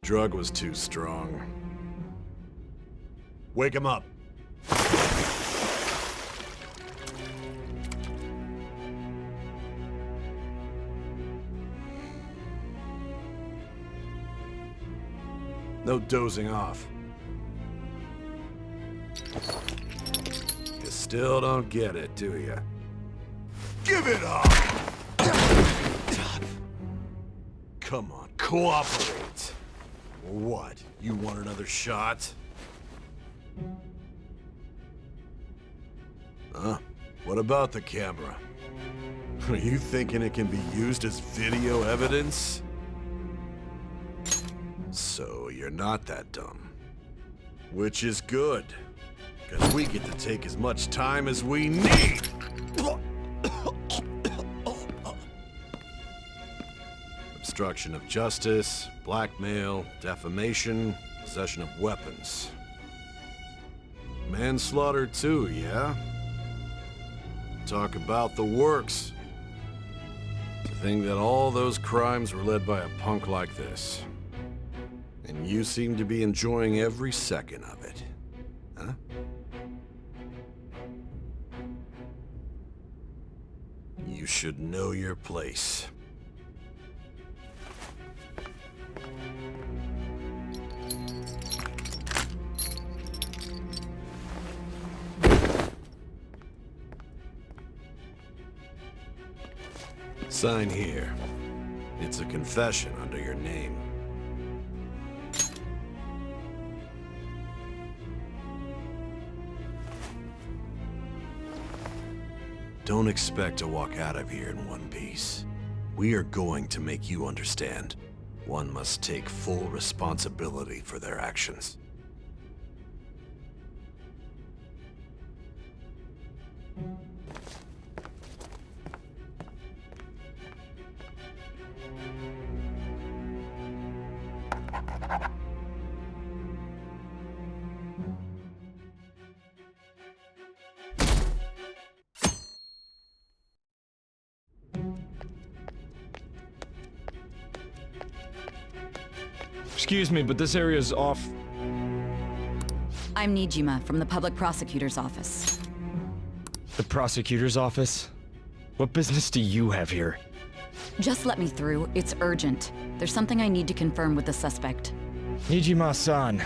Drug was too strong. Wake him up. No dozing off. You still don't get it, do you? Give it up! Come on, cooperate. What? You want another shot? Huh? What about the camera? Are you thinking it can be used as video evidence? So you're not that dumb. Which is good, because we get to take as much time as we need! Obstruction of justice, blackmail, defamation, possession of weapons. Manslaughter too, yeah? Talk about the works. To think that all those crimes were led by a punk like this. And you seem to be enjoying every second of it. Huh? You should know your place. Sign here. It's a confession under your name. Don't expect to walk out of here in one piece. We are going to make you understand. One must take full responsibility for their actions. Excuse me, but this area's off. I'm Nijima from the Public Prosecutor's Office. The prosecutor's office? What business do you have here? Just let me through. It's urgent. There's something I need to confirm with the suspect. Nijima-san,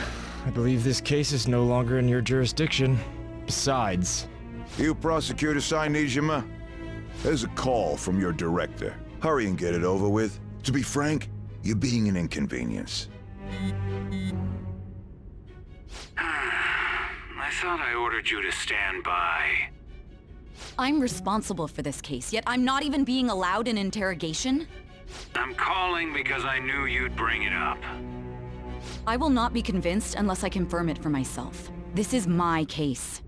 I believe this case is no longer in your jurisdiction. Besides... You prosecutor, Nijima? There's a call from your director. Hurry and get it over with. To be frank, you're being an inconvenience. I thought I ordered you to stand by. I'm responsible for this case, yet I'm not even being allowed an interrogation? I'm calling because I knew you'd bring it up. I will not be convinced unless I confirm it for myself. This is my case.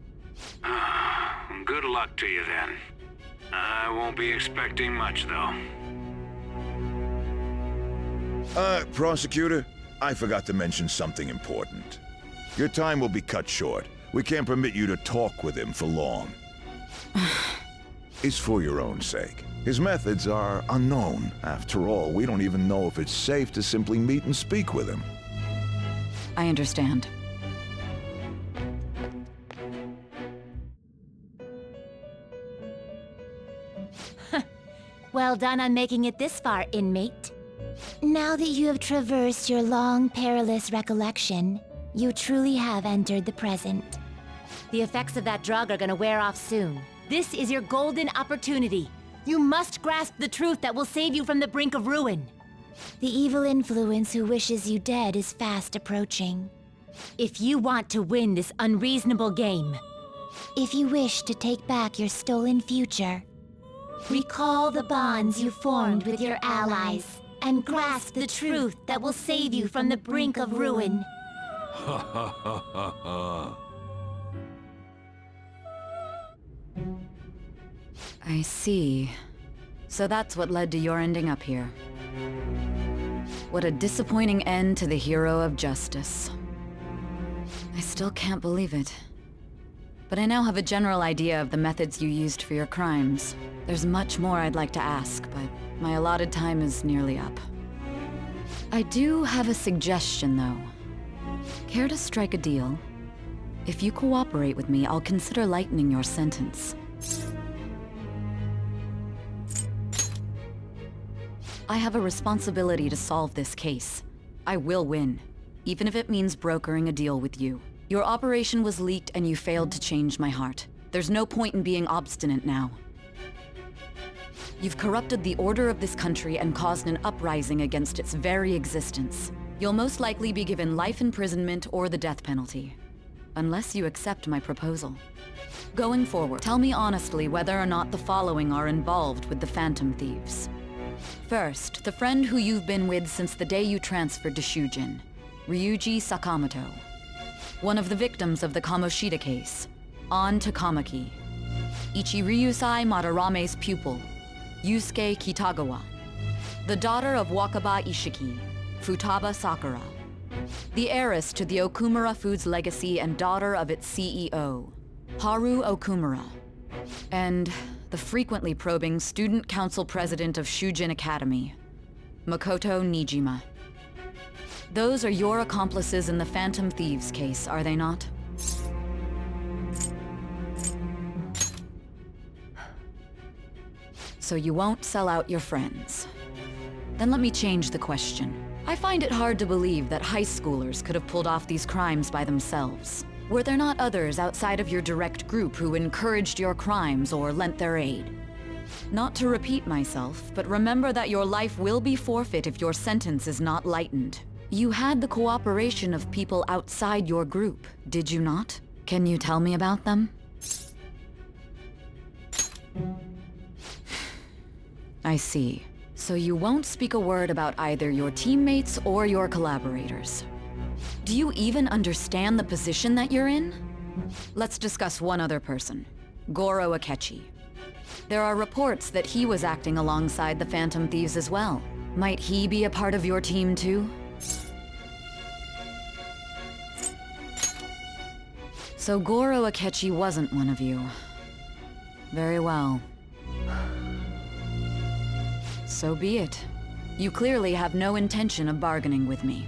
Good luck to you then. I won't be expecting much, though. Prosecutor, I forgot to mention something important. Your time will be cut short. We can't permit you to talk with him for long. It's for your own sake. His methods are unknown. After all, we don't even know if it's safe to simply meet and speak with him. I understand. Well done on making it this far, inmate. Now that you have traversed your long, perilous recollection, you truly have entered the present. The effects of that drug are gonna wear off soon. This is your golden opportunity. You must grasp the truth that will save you from the brink of ruin. The evil influence who wishes you dead is fast approaching. If you want to win this unreasonable game, if you wish to take back your stolen future, recall the bonds you formed with your allies and grasp the truth that will save you from the brink of ruin. Ha ha ha ha ha. I see. So that's what led to your ending up here. What a disappointing end to the hero of justice. I still can't believe it. But I now have a general idea of the methods you used for your crimes. There's much more I'd like to ask, but my allotted time is nearly up. I do have a suggestion, though. Care to strike a deal? If you cooperate with me, I'll consider lightening your sentence. I have a responsibility to solve this case. I will win, even if it means brokering a deal with you. Your operation was leaked and you failed to change my heart. There's no point in being obstinate now. You've corrupted the order of this country and caused an uprising against its very existence. You'll most likely be given life imprisonment or the death penalty, unless you accept my proposal. Going forward, tell me honestly whether or not the following are involved with the Phantom Thieves. First, the friend who you've been with since the day you transferred to Shujin, Ryuji Sakamoto. One of the victims of the Kamoshida case, An Takamaki. Ichiryusai Madarame's pupil, Yusuke Kitagawa. The daughter of Wakaba Ishiki, Futaba Sakura. The heiress to the Okumura Foods legacy and daughter of its CEO, Haru Okumura. And the frequently probing student council president of Shujin Academy, Makoto Nijima. Those are your accomplices in the Phantom Thieves case, are they not? So you won't sell out your friends. Then let me change the question. I find it hard to believe that high schoolers could have pulled off these crimes by themselves. Were there not others outside of your direct group who encouraged your crimes or lent their aid? Not to repeat myself, but remember that your life will be forfeit if your sentence is not lightened. You had the cooperation of people outside your group, did you not? Can you tell me about them? I see. So you won't speak a word about either your teammates or your collaborators. Do you even understand the position that you're in? Let's discuss one other person, Goro Akechi. There are reports that he was acting alongside the Phantom Thieves as well. Might he be a part of your team too? So Goro Akechi wasn't one of you. Very well. So be it. You clearly have no intention of bargaining with me.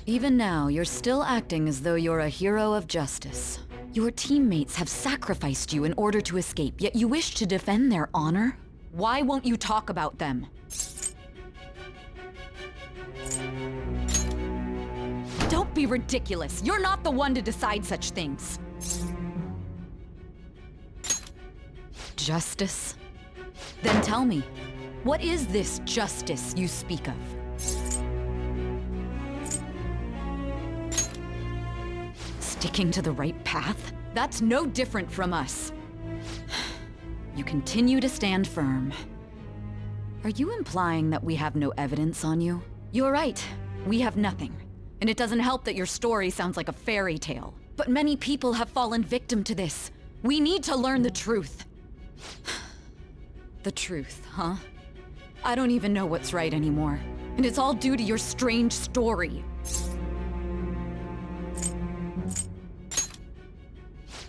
Even now, you're still acting as though you're a hero of justice. Your teammates have sacrificed you in order to escape, yet you wish to defend their honor? Why won't you talk about them? Don't be ridiculous. You're not the one to decide such things. Justice? Then tell me, what is this justice you speak of? Sticking to the right path? That's no different from us. You continue to stand firm. Are you implying that we have no evidence on you? You're right, we have nothing. And it doesn't help that your story sounds like a fairy tale. But many people have fallen victim to this. We need to learn the truth. The truth, huh? I don't even know what's right anymore. And it's all due to your strange story.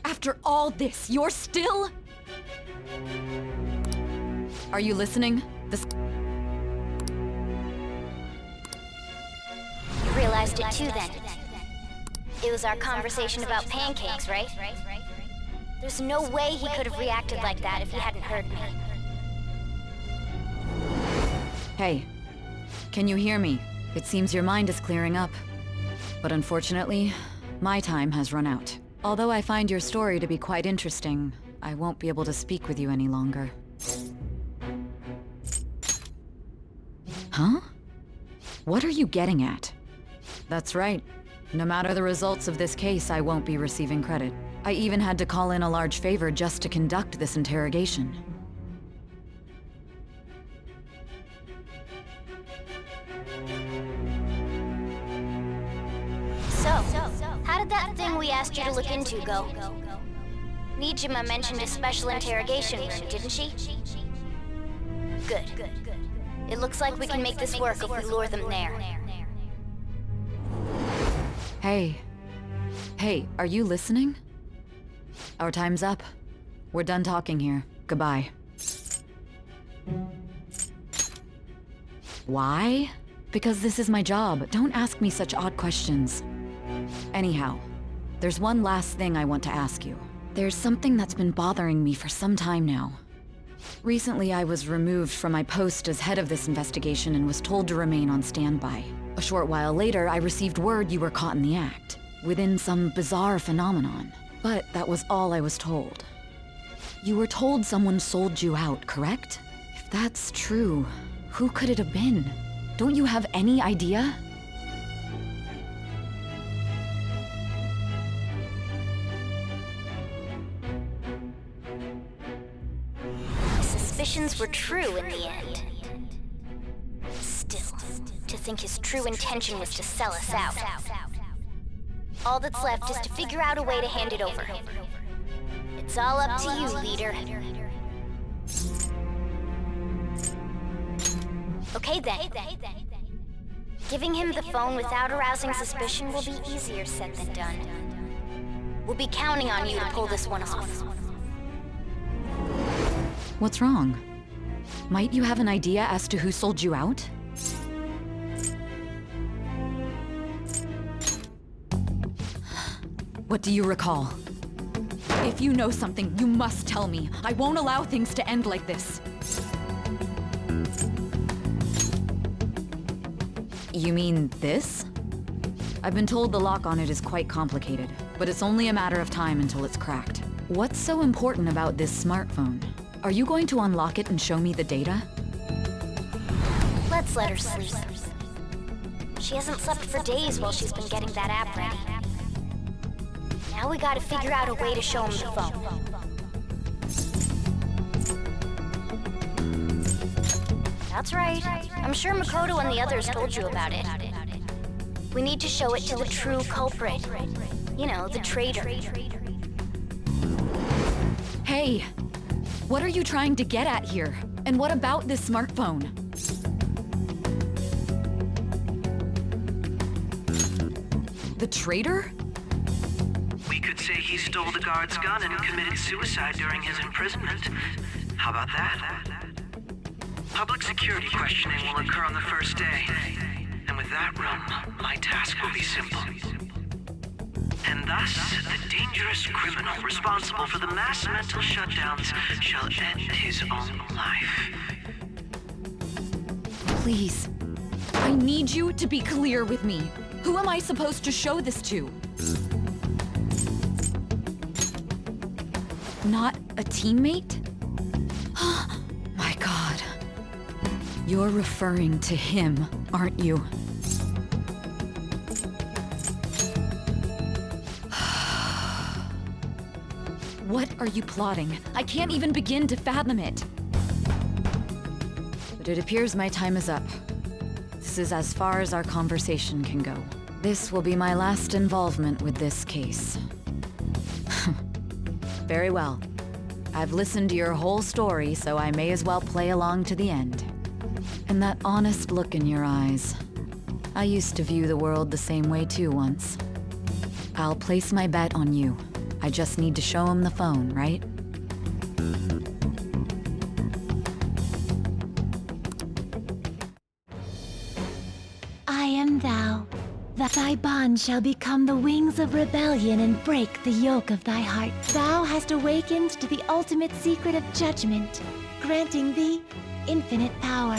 After all this, you're still... Are you listening? This... You realized it too then. It was our conversation about pancakes, right? There's no way he could have reacted like that if he hadn't heard me. Hey, can you hear me? It seems your mind is clearing up. But unfortunately, my time has run out. Although I find your story to be quite interesting, I won't be able to speak with you any longer. Huh? What are you getting at? That's right. No matter the results of this case, I won't be receiving credit. I even had to call in a large favor just to conduct this interrogation. So, how did that thing we asked you to look into go? Nijima mentioned a special interrogation room, didn't she? Good. It looks like we can make this work if we lure them there. Hey, are you listening? Our time's up. We're done talking here. Goodbye. Why? Because this is my job. Don't ask me such odd questions. Anyhow, there's one last thing I want to ask you. There's something that's been bothering me for some time now. Recently, I was removed from my post as head of this investigation and was told to remain on standby. A short while later, I received word you were caught in the act, within some bizarre phenomenon. But that was all I was told. You were told someone sold you out, correct? If that's true, who could it have been? Don't you have any idea? Suspicions were true in the end. Still, to think his true intention was to sell us out. All that's left is to figure out a way to hand it over. It's all up to you, leader. Okay then. Giving him the phone without arousing suspicion will be easier said than done. We'll be counting on you to pull this one off. What's wrong? Might you have an idea as to who sold you out? What do you recall? If you know something, you must tell me. I won't allow things to end like this. You mean this? I've been told the lock on it is quite complicated, but it's only a matter of time until it's cracked. What's so important about this smartphone? Are you going to unlock it and show me the data? Let's let her sleep. She hasn't slept for days while she's been getting that app ready. Now we gotta figure out a way to show him the phone. That's right. I'm sure Makoto and the others told you about it. We need to show it to the true culprit. You know, the traitor. Hey! What are you trying to get at here? And what about this smartphone? The traitor? We could say he stole the guard's gun and committed suicide during his imprisonment. How about that? Public security questioning will occur on the first day. And with that room, my task will be simple. And thus, the dangerous criminal responsible for the mass mental shutdowns shall end his own life. Please. I need you to be clear with me. Who am I supposed to show this to? Not a teammate? My God. You're referring to him, aren't you? What are you plotting? I can't even begin to fathom it. But it appears my time is up. This is as far as our conversation can go. This will be my last involvement with this case. Very well. I've listened to your whole story, so I may as well play along to the end. And that honest look in your eyes. I used to view the world the same way too once. I'll place my bet on you. I just need to show him the phone, right? I am thou. Thy bond shall become the wings of rebellion and break the yoke of thy heart. Thou hast awakened to the ultimate secret of judgment, granting thee infinite power.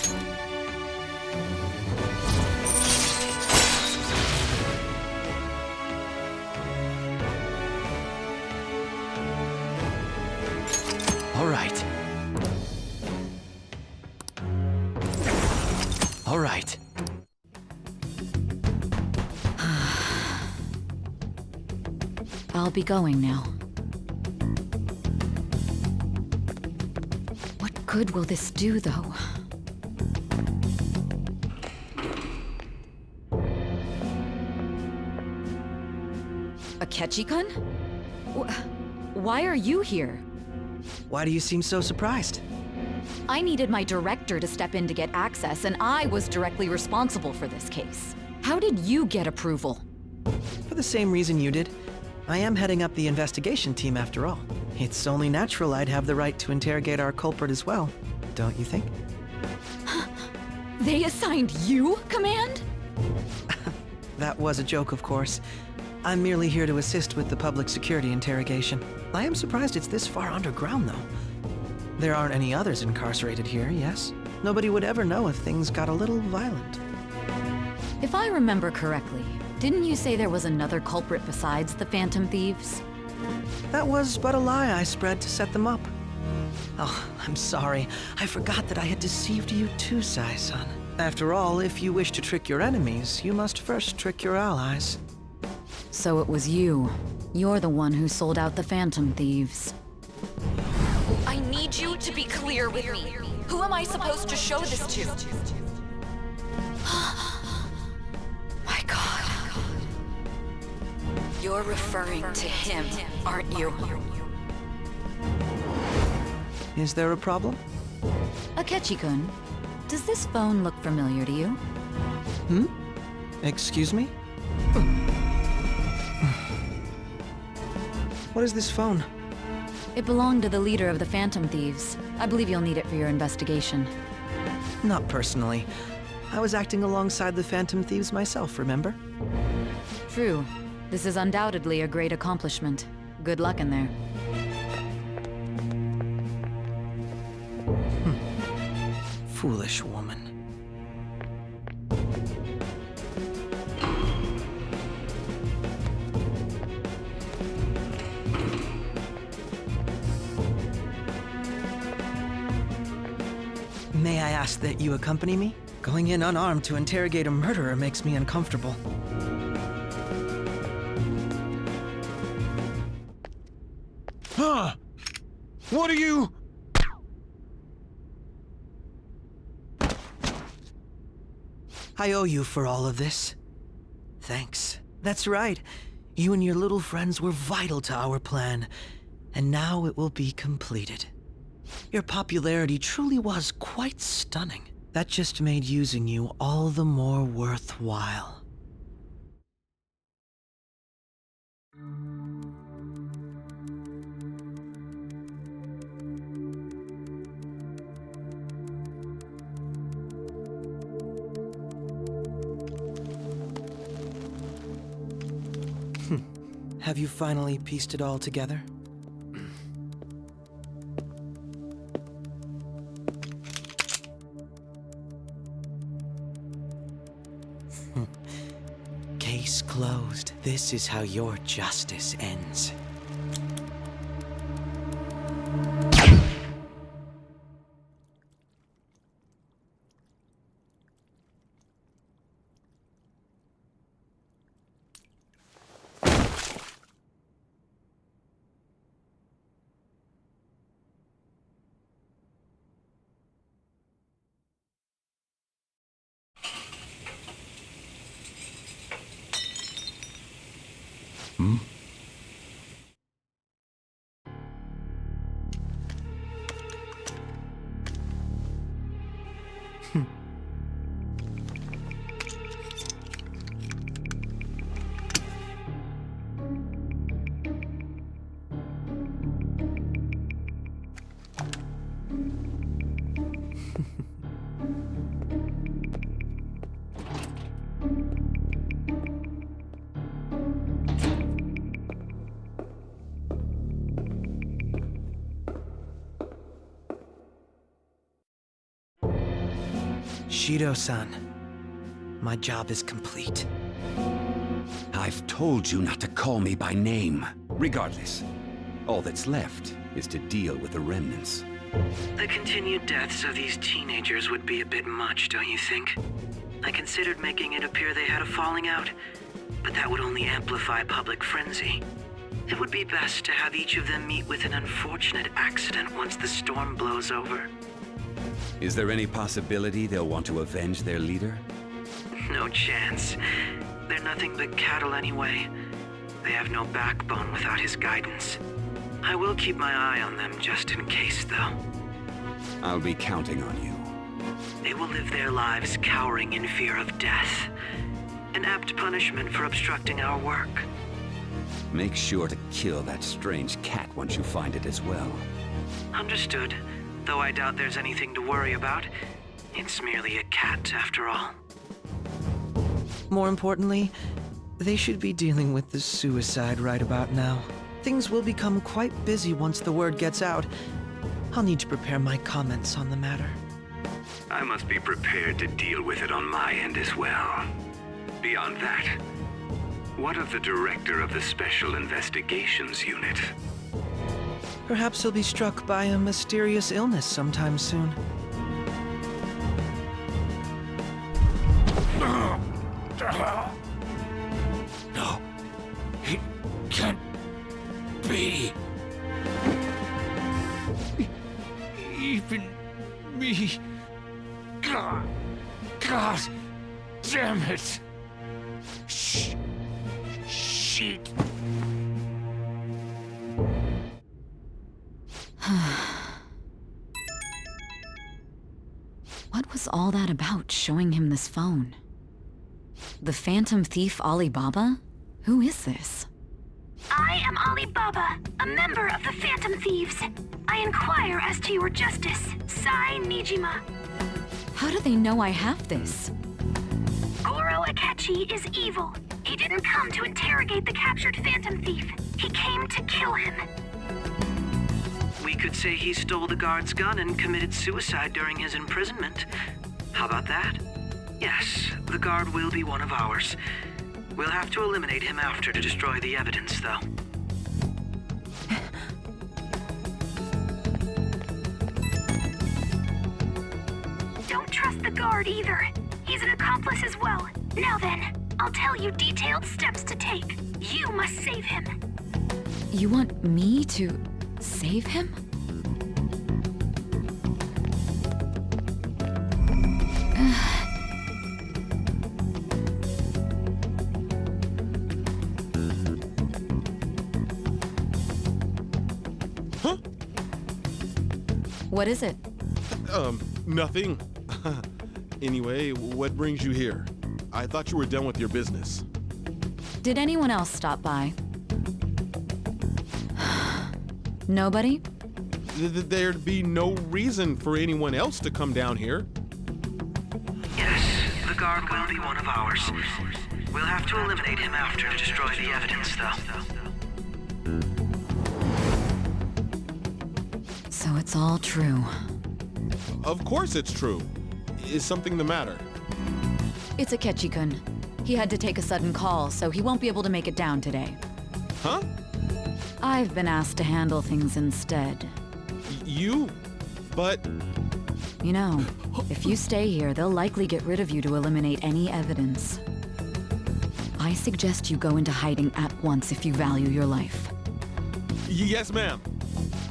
All right. All right. I'll be going now. What good will this do, though? Akechi-kun? Why are you here? Why do you seem so surprised? I needed my director to step in to get access, and I was directly responsible for this case. How did you get approval? For the same reason you did. I am heading up the investigation team after all. It's only natural I'd have the right to interrogate our culprit as well, don't you think? They assigned you command? That was a joke, of course. I'm merely here to assist with the public security interrogation. I am surprised it's this far underground, though. There aren't any others incarcerated here, yes? Nobody would ever know if things got a little violent. If I remember correctly, didn't you say there was another culprit besides the Phantom Thieves? That was but a lie I spread to set them up. Oh, I'm sorry. I forgot that I had deceived you too, Sai-san. After all, if you wish to trick your enemies, you must first trick your allies. So it was you. You're the one who sold out the Phantom Thieves. I need you to be clear with me. Who am I supposed to show this to? My God. You're referring to him, aren't you? Is there a problem? Akechi-kun, does this phone look familiar to you? Excuse me? What is this phone? It belonged to the leader of the Phantom Thieves. I believe you'll need it for your investigation. Not personally. I was acting alongside the Phantom Thieves myself, remember? True. This is undoubtedly a great accomplishment. Good luck in there. Foolish woman. May I ask that you accompany me? Going in unarmed to interrogate a murderer makes me uncomfortable. Huh? What are you... I owe you for all of this. Thanks. That's right. You and your little friends were vital to our plan, and now it will be completed. Your popularity truly was quite stunning. That just made using you all the more worthwhile. Have you finally pieced it all together? Case closed. This is how your justice ends. Shido-san, my job is complete. I've told you not to call me by name. Regardless, all that's left is to deal with the remnants. The continued deaths of these teenagers would be a bit much, don't you think? I considered making it appear they had a falling out, but that would only amplify public frenzy. It would be best to have each of them meet with an unfortunate accident once the storm blows over. Is there any possibility they'll want to avenge their leader? No chance. They're nothing but cattle anyway. They have no backbone without his guidance. I will keep my eye on them just in case, though. I'll be counting on you. They will live their lives cowering in fear of death. An apt punishment for obstructing our work. Make sure to kill that strange cat once you find it as well. Understood. Though I doubt there's anything to worry about. It's merely a cat, after all. More importantly, they should be dealing with the suicide right about now. Things will become quite busy once the word gets out. I'll need to prepare my comments on the matter. I must be prepared to deal with it on my end as well. Beyond that, what of the director of the Special Investigations Unit? Perhaps he'll be struck by a mysterious illness sometime soon. No, it can't be. Even me. God damn it. Shit. What was all that about, showing him this phone? The Phantom Thief Alibaba? Who is this? I am Alibaba, a member of the Phantom Thieves. I inquire as to your justice, Sai Nijima. How do they know I have this? Goro Akechi is evil. He didn't come to interrogate the captured Phantom Thief. He came to kill him. We could say he stole the guard's gun and committed suicide during his imprisonment. How about that? Yes, the guard will be one of ours. We'll have to eliminate him after to destroy the evidence, though. Don't trust the guard either. He's an accomplice as well. Now then, I'll tell you detailed steps to take. You must save him. You want me to save him? Huh? What is it? Nothing. Anyway, what brings you here? I thought you were done with your business. Did anyone else stop by? Nobody? There'd be no reason for anyone else to come down here. Yes, the guard will be one of ours. We'll have to eliminate him after to destroy the evidence, though. So it's all true. Of course it's true. Is something the matter? It's Akechi-kun. He had to take a sudden call, so he won't be able to make it down today. Huh? I've been asked to handle things instead. You? But... You know, if you stay here, they'll likely get rid of you to eliminate any evidence. I suggest you go into hiding at once if you value your life. Yes, ma'am.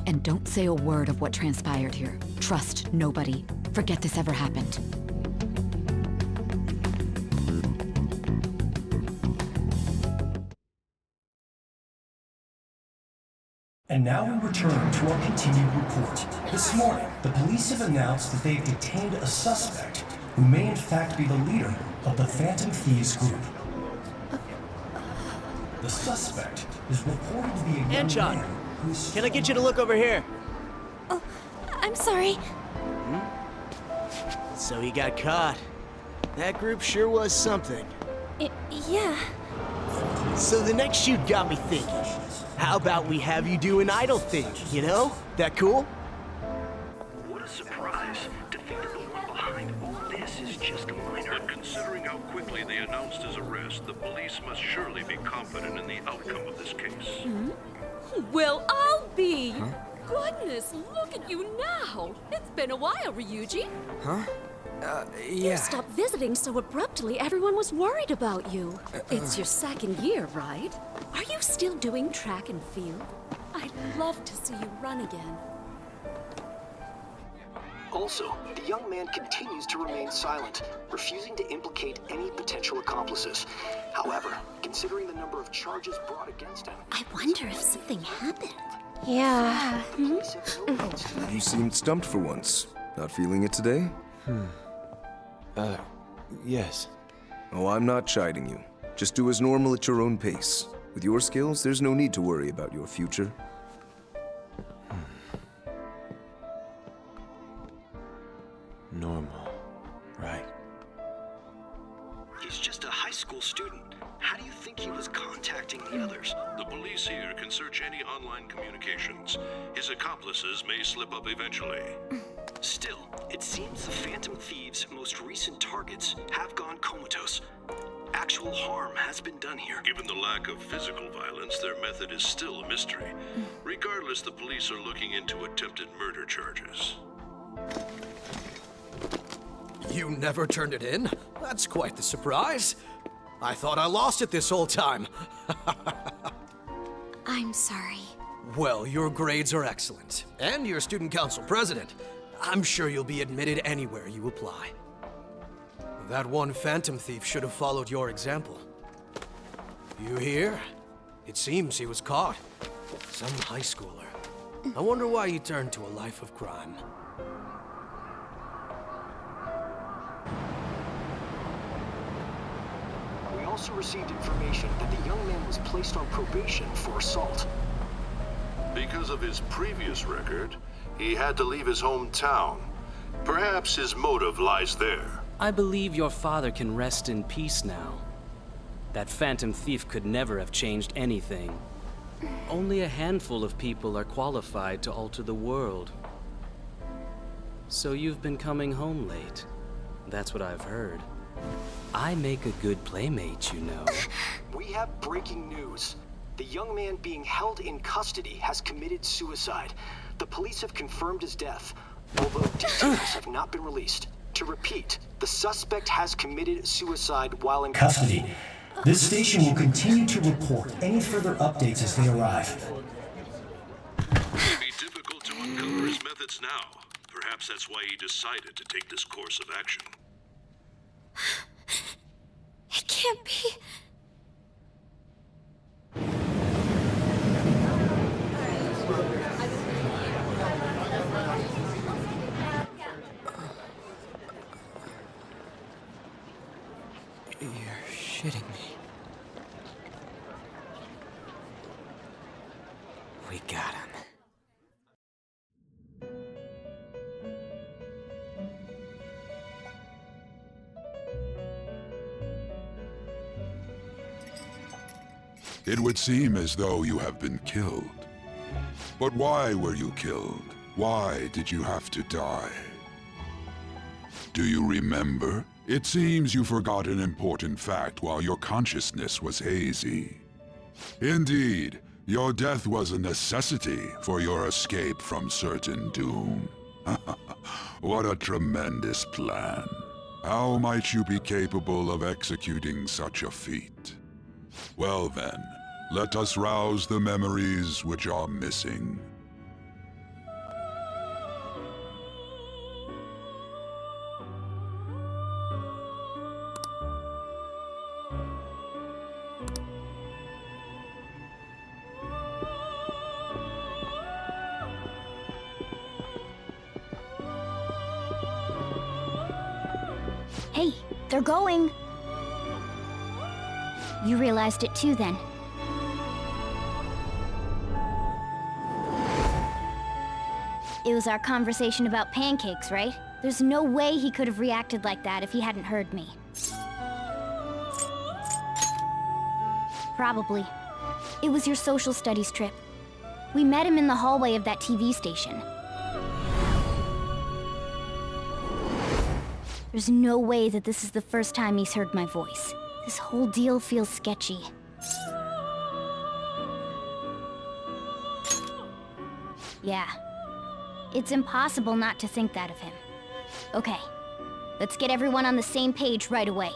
And don't say a word of what transpired here. Trust nobody. Forget this ever happened. And now we return to our continued report. This morning, the police have announced that they've detained a suspect who may in fact be the leader of the Phantom Thieves group. The suspect is reported to be a young man who's... Can I get you to look over here? Oh, I'm sorry. So he got caught. That group sure was something. Yeah. So the next shoot got me thinking. How about we have you do an idol thing, you know? That cool? What a surprise. To think that the one behind all this is just a minor. But considering how quickly they announced his arrest, the police must surely be confident in the outcome of this case. Well, I'll be. Huh? Goodness, look at you now. It's been a while, Ryuji. Huh? You Yeah. stopped visiting so abruptly, everyone was worried about you. It's your second year, right? Are you still doing track and field? I'd love to see you run again. Also, the young man continues to remain silent, refusing to implicate any potential accomplices. However, considering the number of charges brought against him... I wonder if something happened. Yeah. You seemed stumped for once. Not feeling it today? Yes. Oh, I'm not chiding you. Just do as normal at your own pace. With your skills, there's no need to worry about your future. Normal. school student. How do you think he was contacting the others? The police here can search any online communications. His accomplices may slip up eventually. Still, it seems the Phantom Thieves' most recent targets have gone comatose. Actual harm has been done here. Given the lack of physical violence, their method is still a mystery. Regardless, the police are looking into attempted murder charges. You never turned it in? That's quite the surprise. I thought I lost it this whole time. I'm sorry. Well, your grades are excellent. And you're student council president. I'm sure you'll be admitted anywhere you apply. That one Phantom Thief should have followed your example. You hear? It seems he was caught. Some high schooler. I wonder why he turned to a life of crime. We also received information that the young man was placed on probation for assault. Because of his previous record, he had to leave his hometown. Perhaps his motive lies there. I believe your father can rest in peace now. That Phantom Thief could never have changed anything. Only a handful of people are qualified to alter the world. So you've been coming home late. That's what I've heard. I make a good playmate, you know. We have breaking news. The young man being held in custody has committed suicide. The police have confirmed his death, although details have not been released. To repeat, the suspect has committed suicide while in Custody. This station will continue to report any further updates as they arrive. It may be difficult to uncover his methods now. Perhaps that's why he decided to take this course of action. It can't be. You're shitting me. We got him. It would seem as though you have been killed. But why were you killed? Why did you have to die? Do you remember? It seems you forgot an important fact while your consciousness was hazy. Indeed, your death was a necessity for your escape from certain doom. What a tremendous plan. How might you be capable of executing such a feat? Well then, let us rouse the memories which are missing. Hey, they're going. You realized it too, then. It was our conversation about pancakes, right? There's no way he could have reacted like that if he hadn't heard me. Probably. It was your social studies trip. We met him in the hallway of that TV station. There's no way that this is the first time he's heard my voice. This whole deal feels sketchy. Yeah. It's impossible not to think that of him. Okay. Let's get everyone on the same page right away.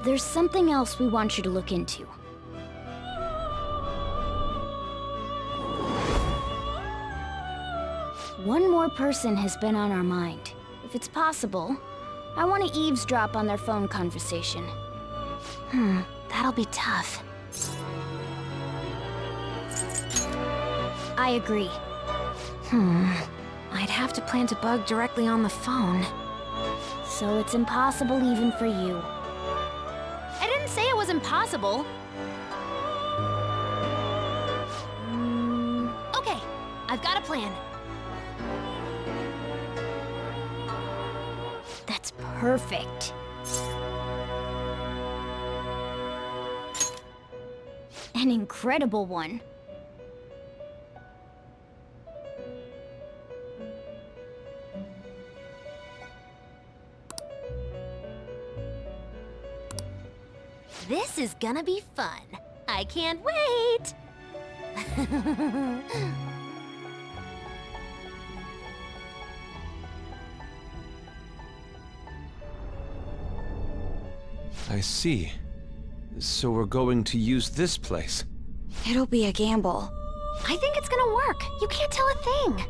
There's something else we want you to look into. One more person has been on our mind. If it's possible, I want to eavesdrop on their phone conversation. That'll be tough. I agree. I'd have to plant a bug directly on the phone. So it's impossible even for you. I didn't say it was impossible. Okay, I've got a plan. perfect. An incredible one. This is gonna be fun. I can't wait! I see. So we're going to use this place. It'll be a gamble. I think it's gonna work. You can't tell a thing.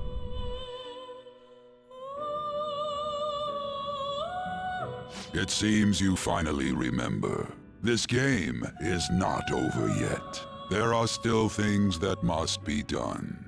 It seems you finally remember. This game is not over yet. There are still things that must be done.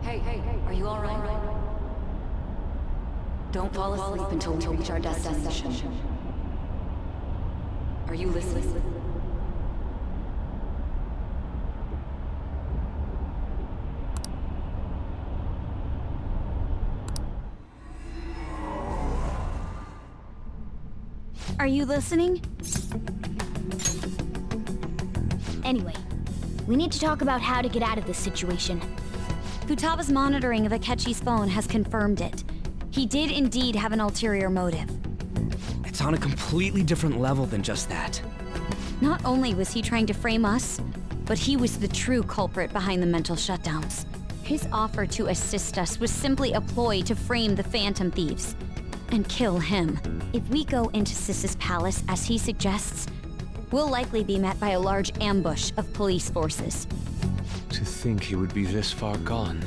Hey, are you all right? Don't fall asleep until we reach our destination. Are you listening? Are you listening? Anyway, we need to talk about how to get out of this situation. Futaba's monitoring of Akechi's phone has confirmed it. He did indeed have an ulterior motive. It's on a completely different level than just that. Not only was he trying to frame us, but he was the true culprit behind the mental shutdowns. His offer to assist us was simply a ploy to frame the Phantom Thieves and kill him. If we go into Sis's palace as he suggests, we'll likely be met by a large ambush of police forces. To think he would be this far gone.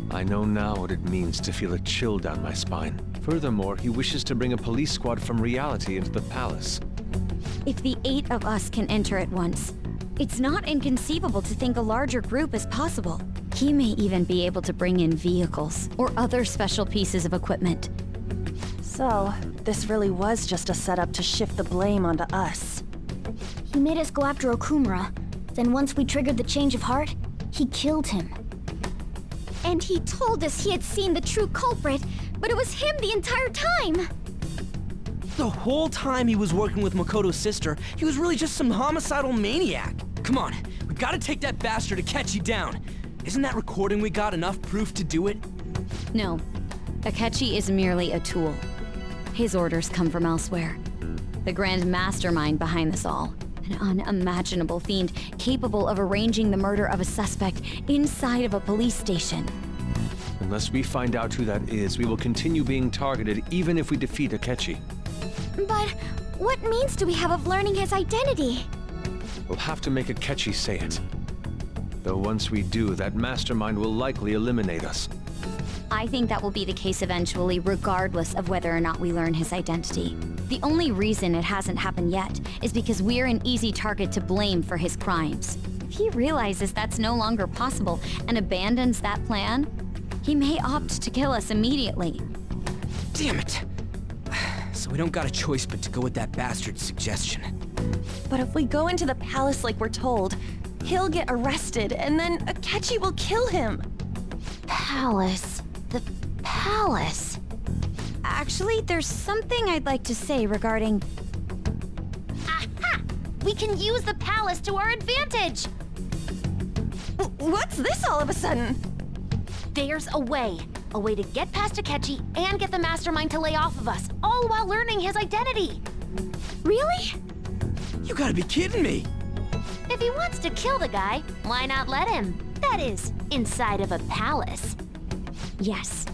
I know now what it means to feel a chill down my spine. Furthermore, he wishes to bring a police squad from reality into the palace. If the 8 of us can enter at once, it's not inconceivable to think a larger group is possible. He may even be able to bring in vehicles or other special pieces of equipment. So, this really was just a setup to shift the blame onto us. He made us go after Okumura. Then once we triggered the change of heart, he killed him. And he told us he had seen the true culprit, but it was him the entire time! The whole time he was working with Makoto's sister, he was really just some homicidal maniac. Come on, we gotta take that bastard Akechi down. Isn't that recording we got enough proof to do it? No, Akechi is merely a tool. His orders come from elsewhere. The grand mastermind behind this all. An unimaginable fiend capable of arranging the murder of a suspect inside of a police station. Unless we find out who that is, we will continue being targeted even if we defeat Akechi. But what means do we have of learning his identity? We'll have to make Akechi say it. Though once we do, that mastermind will likely eliminate us. I think that will be the case eventually, regardless of whether or not we learn his identity. The only reason it hasn't happened yet is because we're an easy target to blame for his crimes. If he realizes that's no longer possible and abandons that plan, he may opt to kill us immediately. Damn it! So we don't got a choice but to go with that bastard's suggestion. But if we go into the palace like we're told, he'll get arrested and then Akechi will kill him. Palace. The palace. Actually, there's something I'd like to say regarding... Aha! We can use the palace to our advantage! What's this all of a sudden? There's a way. A way to get past Akechi and get the mastermind to lay off of us, all while learning his identity. Really? You gotta be kidding me! If he wants to kill the guy, why not let him? That is, inside of a palace. Yes.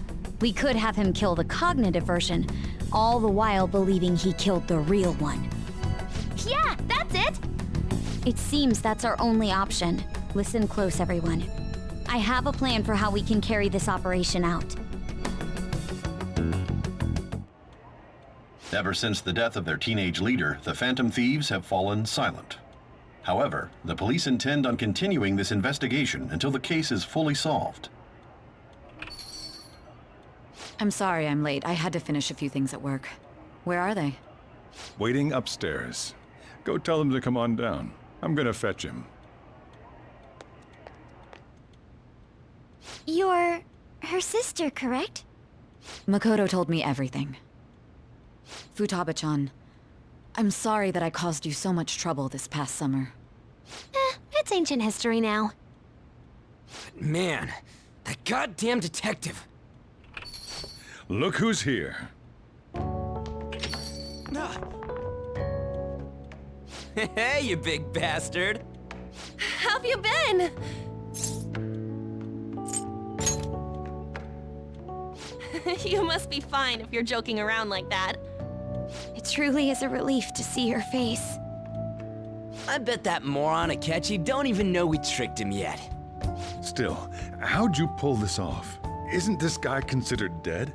We could have him kill the cognitive version, all the while believing he killed the real one. Yeah, that's it! It seems that's our only option. Listen close, everyone. I have a plan for how we can carry this operation out. Ever since the death of their teenage leader, the Phantom Thieves have fallen silent. However, the police intend on continuing this investigation until the case is fully solved. I'm sorry I'm late. I had to finish a few things at work. Where are they? Waiting upstairs. Go tell them to come on down. I'm gonna fetch him. You're her sister, correct? Makoto told me everything. Futaba-chan, I'm sorry that I caused you so much trouble this past summer. It's ancient history now. Man, that goddamn detective. Look who's here. Hey, you big bastard. How've you been? You must be fine if you're joking around like that. It truly is a relief to see your face. I bet that moron Akechi don't even know we tricked him yet. Still, how'd you pull this off? Isn't this guy considered dead?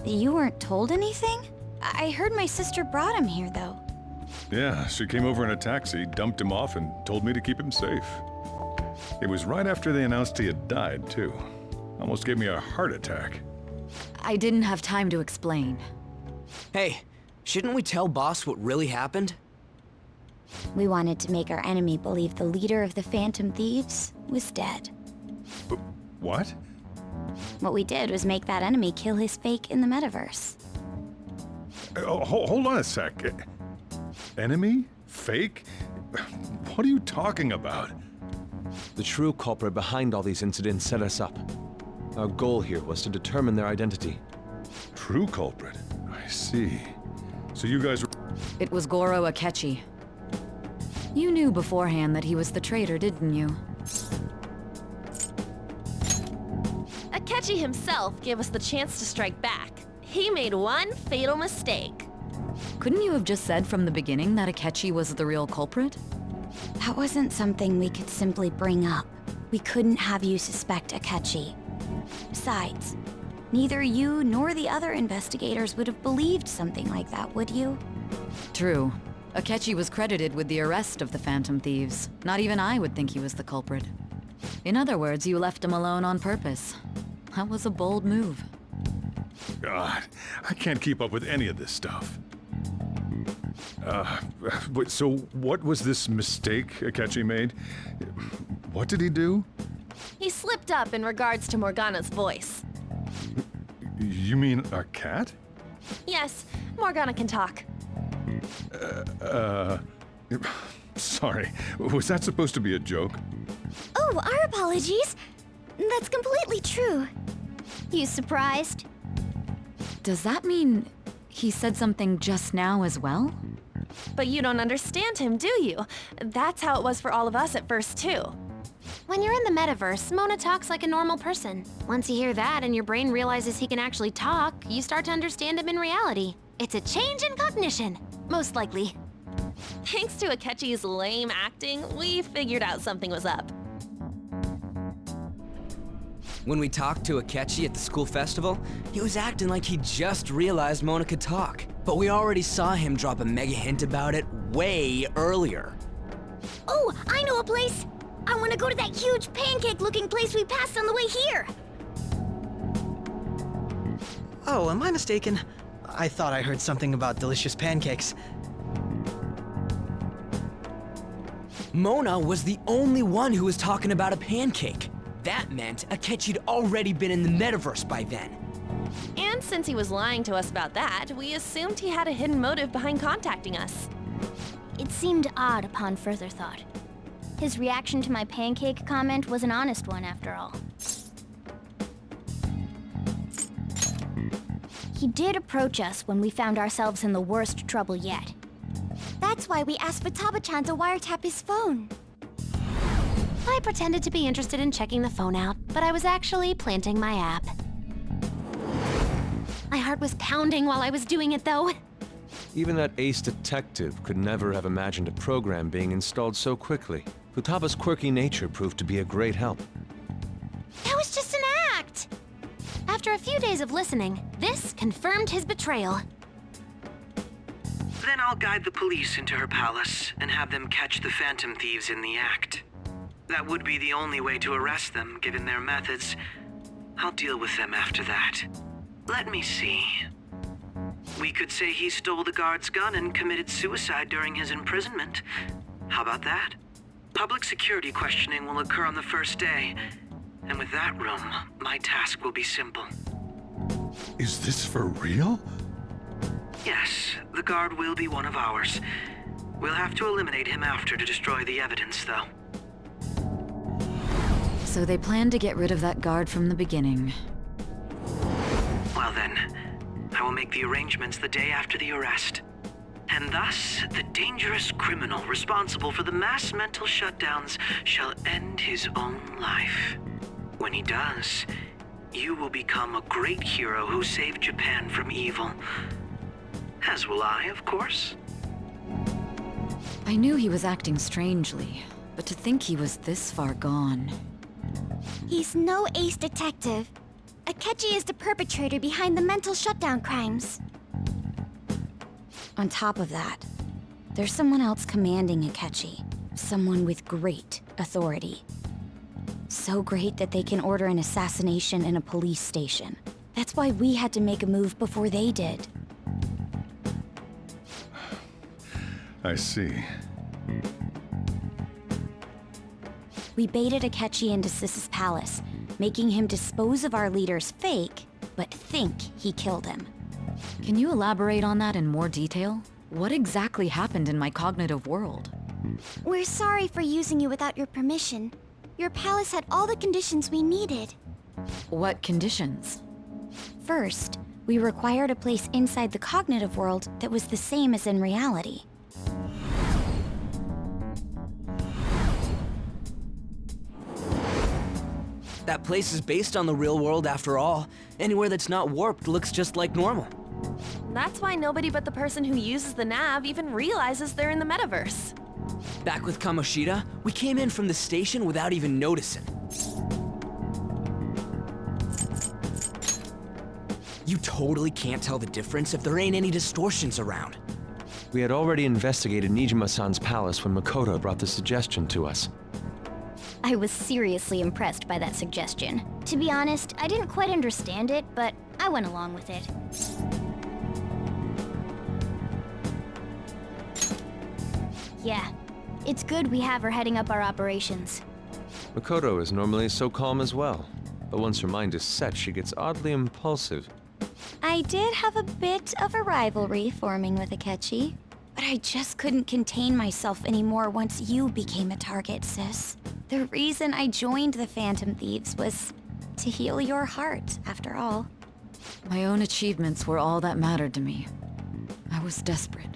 You weren't told anything? I heard my sister brought him here, though. Yeah, she came over in a taxi, dumped him off, and told me to keep him safe. It was right after they announced he had died, too. Almost gave me a heart attack. I didn't have time to explain. Hey, shouldn't we tell Boss what really happened? We wanted to make our enemy believe the leader of the Phantom Thieves was dead. What? What we did was make that enemy kill his fake in the metaverse. Hold on a sec. Enemy? Fake? What are you talking about? The true culprit behind all these incidents set us up. Our goal here was to determine their identity. True culprit? I see. So you guys were... It was Goro Akechi. You knew beforehand that he was the traitor, didn't you? Akechi himself gave us the chance to strike back. He made one fatal mistake. Couldn't you have just said from the beginning that Akechi was the real culprit? That wasn't something we could simply bring up. We couldn't have you suspect Akechi. Besides, neither you nor the other investigators would have believed something like that, would you? True. Akechi was credited with the arrest of the Phantom Thieves. Not even I would think he was the culprit. In other words, you left him alone on purpose. That was a bold move. God, I can't keep up with any of this stuff. So what was this mistake Akechi made? What did he do? He slipped up in regards to Morgana's voice. You mean a cat? Yes, Morgana can talk. Sorry, was that supposed to be a joke? Oh, our apologies. That's completely true. You surprised? Does that mean he said something just now as well? But you don't understand him, do you? That's how it was for all of us at first, too. When you're in the metaverse, Mona talks like a normal person. Once you hear that and your brain realizes he can actually talk, you start to understand him in reality. It's a change in cognition, most likely. Thanks to Akechi's lame acting, we figured out something was up. When we talked to Akechi at the school festival, he was acting like he just realized Mona could talk. But we already saw him drop a mega hint about it way earlier. Oh, I know a place! I want to go to that huge pancake-looking place we passed on the way here! Oh, am I mistaken? I thought I heard something about delicious pancakes. Mona was the only one who was talking about a pancake. That meant Akechi'd already been in the metaverse by then. And since he was lying to us about that, we assumed he had a hidden motive behind contacting us. It seemed odd upon further thought. His reaction to my pancake comment was an honest one, after all. He did approach us when we found ourselves in the worst trouble yet. That's why we asked Futaba-chan to wiretap his phone. I pretended to be interested in checking the phone out, but I was actually planting my app. My heart was pounding while I was doing it, though. Even that ace detective could never have imagined a program being installed so quickly. Futaba's quirky nature proved to be a great help. That was just an act! After a few days of listening, this confirmed his betrayal. Then I'll guide the police into her palace and have them catch the Phantom Thieves in the act. That would be the only way to arrest them, given their methods. I'll deal with them after that. Let me see. We could say he stole the guard's gun and committed suicide during his imprisonment. How about that? Public security questioning will occur on the first day. And with that room, my task will be simple. Is this for real? Yes, the guard will be one of ours. We'll have to eliminate him after to destroy the evidence, though. So they planned to get rid of that guard from the beginning. Well then, I will make the arrangements the day after the arrest. And thus, the dangerous criminal responsible for the mass mental shutdowns shall end his own life. When he does, you will become a great hero who saved Japan from evil. As will I, of course. I knew he was acting strangely, but to think he was this far gone. He's no ace detective. Akechi is the perpetrator behind the mental shutdown crimes. On top of that, there's someone else commanding Akechi. Someone with great authority. So great that they can order an assassination in a police station. That's why we had to make a move before they did. I see. We baited Akechi into Sis's palace, making him dispose of our leader's fake, but think he killed him. Can you elaborate on that in more detail? What exactly happened in my cognitive world? We're sorry for using you without your permission. Your palace had all the conditions we needed. What conditions? First, we required a place inside the cognitive world that was the same as in reality. That place is based on the real world after all. Anywhere that's not warped looks just like normal. That's why nobody but the person who uses the nav even realizes they're in the metaverse. Back with Kamoshida, we came in from the station without even noticing. You totally can't tell the difference if there ain't any distortions around. We had already investigated Nijima-san's palace when Makoto brought the suggestion to us. I was seriously impressed by that suggestion. To be honest, I didn't quite understand it, but I went along with it. Yeah, it's good we have her heading up our operations. Makoto is normally so calm as well, but once her mind is set, she gets oddly impulsive. I did have a bit of a rivalry forming with Akechi, but I just couldn't contain myself anymore once you became a target, sis. The reason I joined the Phantom Thieves was to heal your heart, after all. My own achievements were all that mattered to me. I was desperate.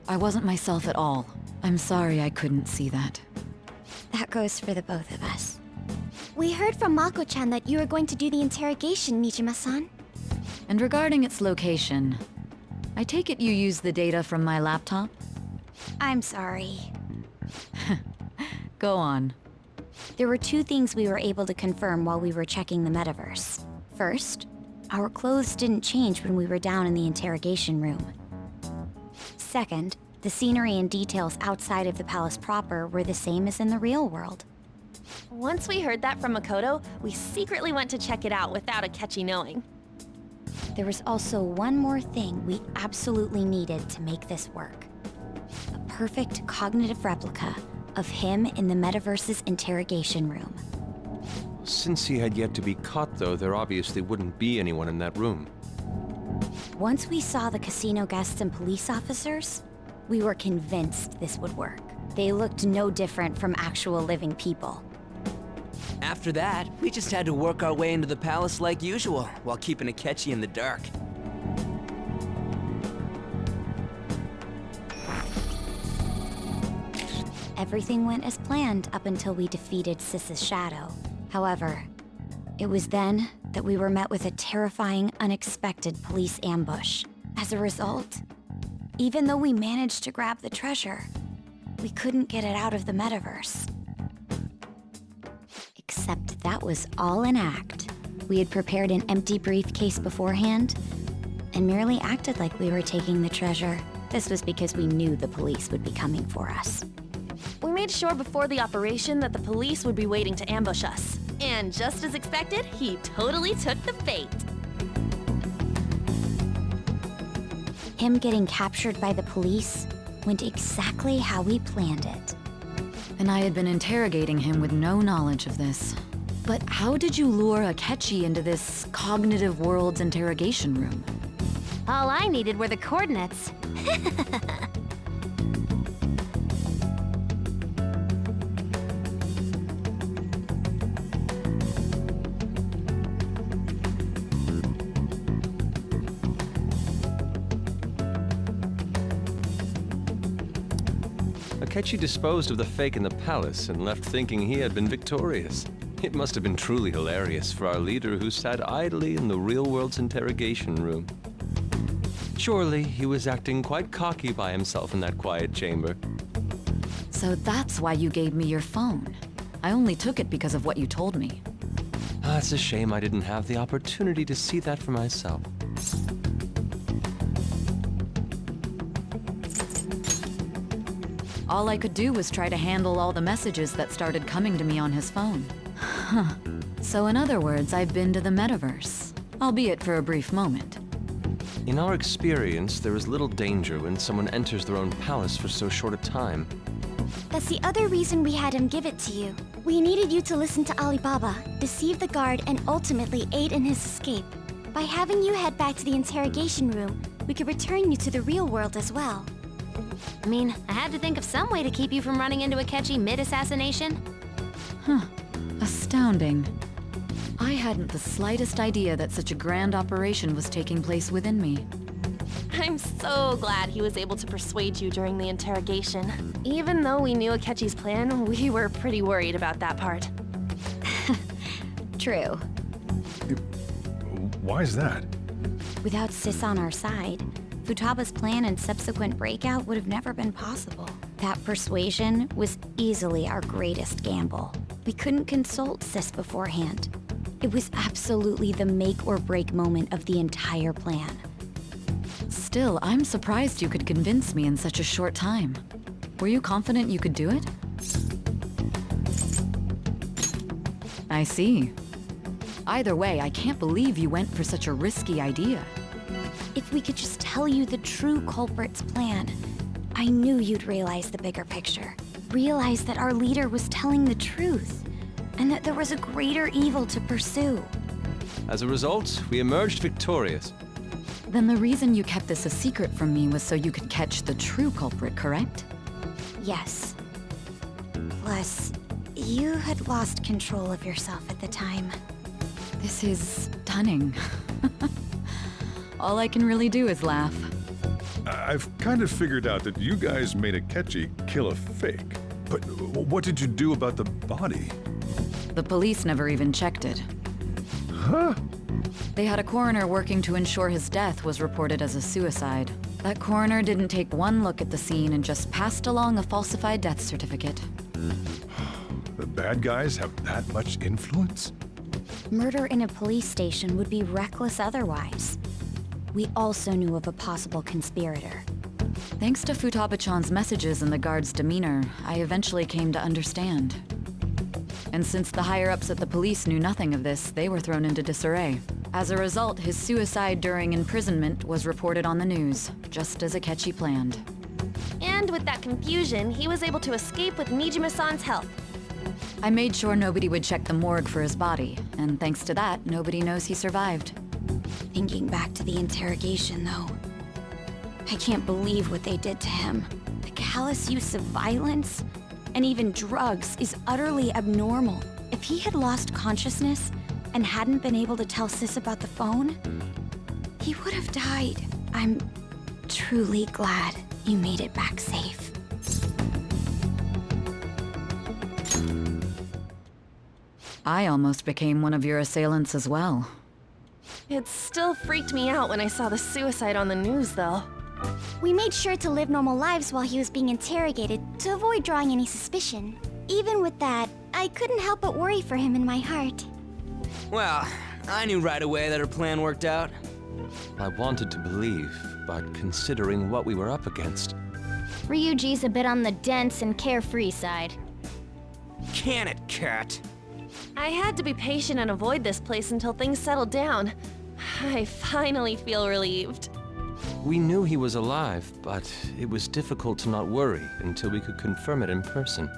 I wasn't myself at all. I'm sorry I couldn't see that. That goes for the both of us. We heard from Mako-chan that you were going to do the interrogation, Nijima-san. And regarding its location, I take it you used the data from my laptop? I'm sorry. Go on. There were two things we were able to confirm while we were checking the metaverse. First, our clothes didn't change when we were down in the interrogation room. Second, the scenery and details outside of the palace proper were the same as in the real world. Once we heard that from Makoto, we secretly went to check it out without Akechi knowing. There was also one more thing we absolutely needed to make this work. A perfect cognitive replica of him in the metaverse's interrogation room. Since he had yet to be caught, though, there obviously wouldn't be anyone in that room. Once we saw the casino guests and police officers, we were convinced this would work. They looked no different from actual living people. After that, we just had to work our way into the palace like usual, while keeping Akechi in the dark. Everything went as planned up until we defeated Sis's shadow. However, it was then that we were met with a terrifying, unexpected police ambush. As a result, even though we managed to grab the treasure, we couldn't get it out of the metaverse. Except that was all an act. We had prepared an empty briefcase beforehand and merely acted like we were taking the treasure. This was because we knew the police would be coming for us. We made sure before the operation that the police would be waiting to ambush us. And just as expected, he totally took the bait. Him getting captured by the police went exactly how we planned it. And I had been interrogating him with no knowledge of this. But how did you lure Akechi into this cognitive world's interrogation room? All I needed were the coordinates. Akechi disposed of the fake in the palace and left thinking he had been victorious. It must have been truly hilarious for our leader who sat idly in the real world's interrogation room. Surely he was acting quite cocky by himself in that quiet chamber. So that's why you gave me your phone. I only took it because of what you told me. It's a shame I didn't have the opportunity to see that for myself. All I could do was try to handle all the messages that started coming to me on his phone. Huh. So in other words, I've been to the metaverse, albeit for a brief moment. In our experience, there is little danger when someone enters their own palace for so short a time. That's the other reason we had him give it to you. We needed you to listen to Alibaba, deceive the guard, and ultimately aid in his escape. By having you head back to the interrogation room, we could return you to the real world as well. I mean, I had to think of some way to keep you from running into Akechi mid-assassination. Huh. Astounding. I hadn't the slightest idea that such a grand operation was taking place within me. I'm so glad he was able to persuade you during the interrogation. Even though we knew Akechi's plan, we were pretty worried about that part. True. Why is that? Without Sis on our side, Futaba's plan and subsequent breakout would have never been possible. That persuasion was easily our greatest gamble. We couldn't consult Sis beforehand. It was absolutely the make or break moment of the entire plan. Still, I'm surprised you could convince me in such a short time. Were you confident you could do it? I see. Either way, I can't believe you went for such a risky idea. If we could just tell you the true culprit's plan, I knew you'd realize the bigger picture. Realize that our leader was telling the truth, and that there was a greater evil to pursue. As a result, we emerged victorious. Then the reason you kept this a secret from me was so you could catch the true culprit, correct? Yes. Plus, you had lost control of yourself at the time. This is stunning. All I can really do is laugh. I've kind of figured out that you guys made Akechi kill a fake. But what did you do about the body? The police never even checked it. Huh? They had a coroner working to ensure his death was reported as a suicide. That coroner didn't take one look at the scene and just passed along a falsified death certificate. bad guys have that much influence? Murder in a police station would be reckless otherwise. We also knew of a possible conspirator. Thanks to Futaba-chan's messages and the guard's demeanor, I eventually came to understand. And since the higher-ups at the police knew nothing of this, they were thrown into disarray. As a result, his suicide during imprisonment was reported on the news, just as Akechi planned. And with that confusion, he was able to escape with Nijima-san's help. I made sure nobody would check the morgue for his body, and thanks to that, nobody knows he survived. Thinking back to the interrogation, though, I can't believe what they did to him. The callous use of violence, and even drugs, is utterly abnormal. If he had lost consciousness and hadn't been able to tell Sis about the phone, he would have died. I'm truly glad you made it back safe. I almost became one of your assailants as well. It still freaked me out when I saw the suicide on the news, though. We made sure to live normal lives while he was being interrogated to avoid drawing any suspicion. Even with that, I couldn't help but worry for him in my heart. Well, I knew right away that her plan worked out. I wanted to believe, but considering what we were up against... Ryuji's a bit on the dense and carefree side. Can it, Cat? I had to be patient and avoid this place until things settled down. I finally feel relieved. We knew he was alive, but it was difficult to not worry until we could confirm it in person.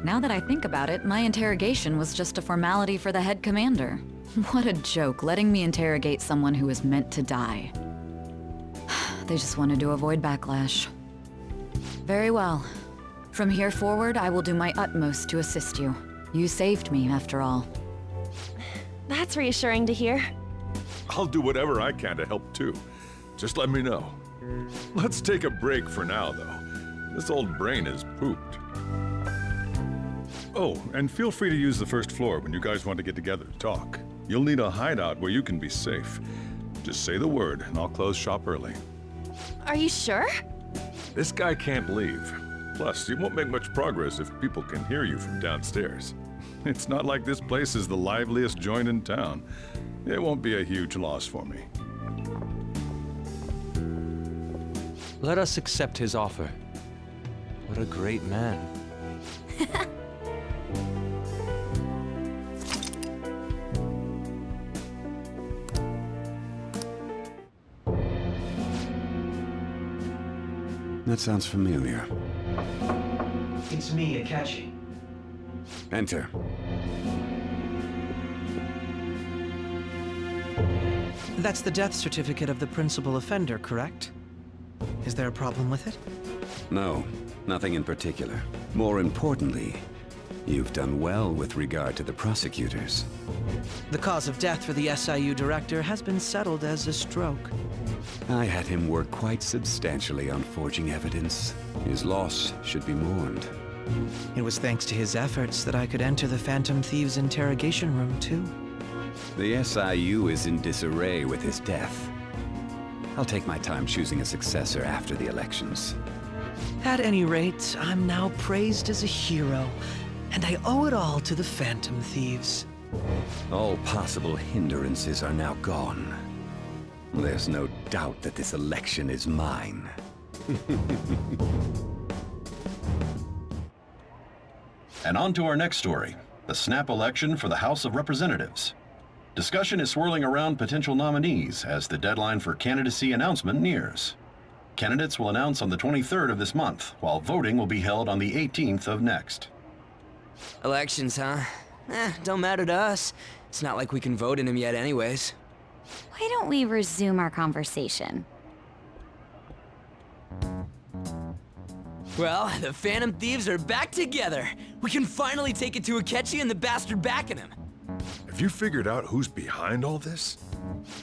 Now that I think about it, my interrogation was just a formality for the head commander. What a joke, letting me interrogate someone who was meant to die. They just wanted to avoid backlash. Very well. From here forward, I will do my utmost to assist you. You saved me, after all. That's reassuring to hear. I'll do whatever I can to help too. Just let me know. Let's take a break for now, though. This old brain is pooped. Oh, and feel free to use the first floor when you guys want to get together to talk. You'll need a hideout where you can be safe. Just say the word, and I'll close shop early. Are you sure? This guy can't leave. Plus, you won't make much progress if people can hear you from downstairs. It's not like this place is the liveliest joint in town. It won't be a huge loss for me. Let us accept his offer. What a great man. That sounds familiar. It's me, Akechi. Enter. That's the death certificate of the principal offender, correct? Is there a problem with it? No, nothing in particular. More importantly, you've done well with regard to the prosecutors. The cause of death for the SIU director has been settled as a stroke. I had him work quite substantially on forging evidence. His loss should be mourned. It was thanks to his efforts that I could enter the Phantom Thieves' interrogation room, too. The SIU is in disarray with his death. I'll take my time choosing a successor after the elections. At any rate, I'm now praised as a hero, and I owe it all to the Phantom Thieves. All possible hindrances are now gone. There's no doubt that this election is mine. And on to our next story, the snap election for the House of Representatives. Discussion is swirling around potential nominees as the deadline for candidacy announcement nears. Candidates will announce on the 23rd of this month, while voting will be held on the 18th of next. Elections, huh? Don't matter to us. It's not like we can vote in them yet anyways. Why don't we resume our conversation? Well, the Phantom Thieves are back together. We can finally take it to Akechi and the bastard backing him. Have you figured out who's behind all this?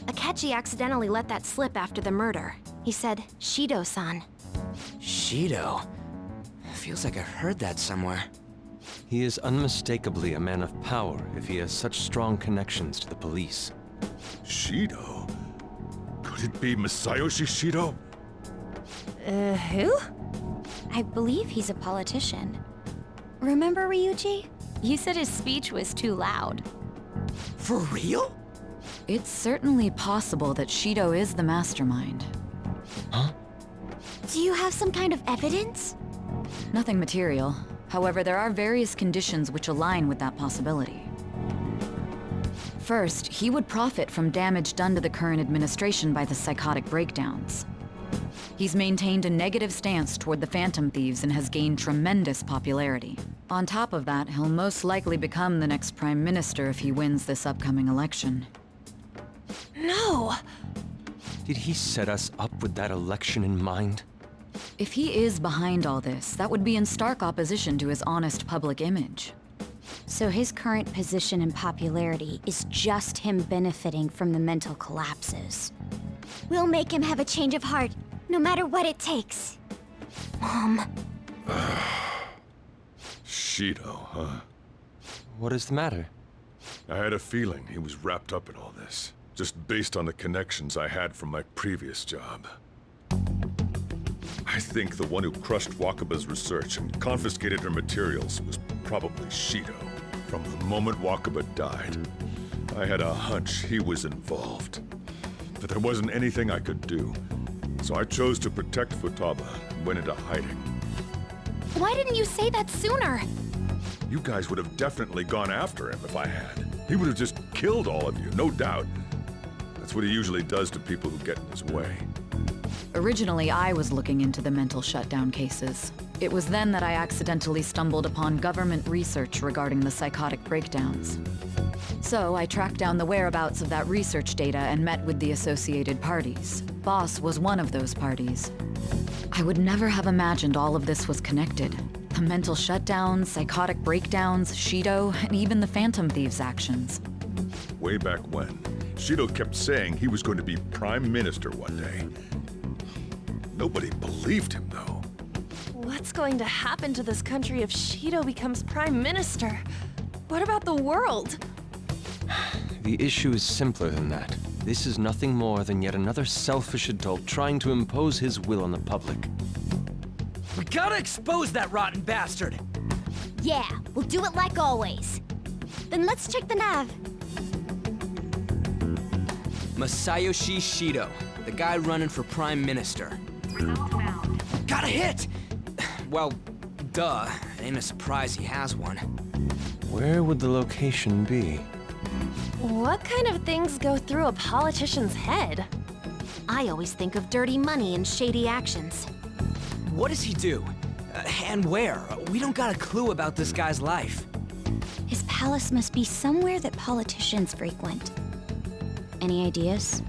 Akechi accidentally let that slip after the murder. He said, Shido-san. Shido? Feels like I heard that somewhere. He is unmistakably a man of power if he has such strong connections to the police. Shido? Could it be Masayoshi Shido? Who? I believe he's a politician. Remember Ryuji? You said his speech was too loud. For real? It's certainly possible that Shido is the mastermind. Do you have some kind of evidence? Nothing material. However, there are various conditions which align with that possibility. First, he would profit from damage done to the current administration by the psychotic breakdowns. He's maintained a negative stance toward the Phantom Thieves and has gained tremendous popularity. On top of that, he'll most likely become the next Prime Minister if he wins this upcoming election. No! Did he set us up with that election in mind? If he is behind all this, that would be in stark opposition to his honest public image. So his current position and popularity is just him benefiting from the mental collapses. We'll make him have a change of heart, no matter what it takes. Mom. Shido, huh? What is the matter? I had a feeling he was wrapped up in all this, just based on the connections I had from my previous job. I think the one who crushed Wakaba's research and confiscated her materials was probably Shido. From the moment Wakaba died, I had a hunch he was involved. But there wasn't anything I could do, so I chose to protect Futaba and went into hiding. Why didn't you say that sooner? You guys would have definitely gone after him if I had. He would have just killed all of you, no doubt. That's what he usually does to people who get in his way. Originally, I was looking into the mental shutdown cases. It was then that I accidentally stumbled upon government research regarding the psychotic breakdowns. So I tracked down the whereabouts of that research data and met with the associated parties. Boss was one of those parties. I would never have imagined all of this was connected. The mental shutdowns, psychotic breakdowns, Shido, and even the Phantom Thieves' actions. Way back when, Shido kept saying he was going to be Prime Minister one day. Nobody believed him, though. What's going to happen to this country if Shido becomes Prime Minister? What about the world? The issue is simpler than that. This is nothing more than yet another selfish adult trying to impose his will on the public. We gotta expose that rotten bastard! Yeah, we'll do it like always. Then let's check the nav. Masayoshi Shido, the guy running for Prime Minister. Got a hit! Well, duh. It ain't a surprise he has one. Where would the location be? What kind of things go through a politician's head? I always think of dirty money and shady actions. What does he do? And where? We don't got a clue about this guy's life. His palace must be somewhere that politicians frequent. Any ideas?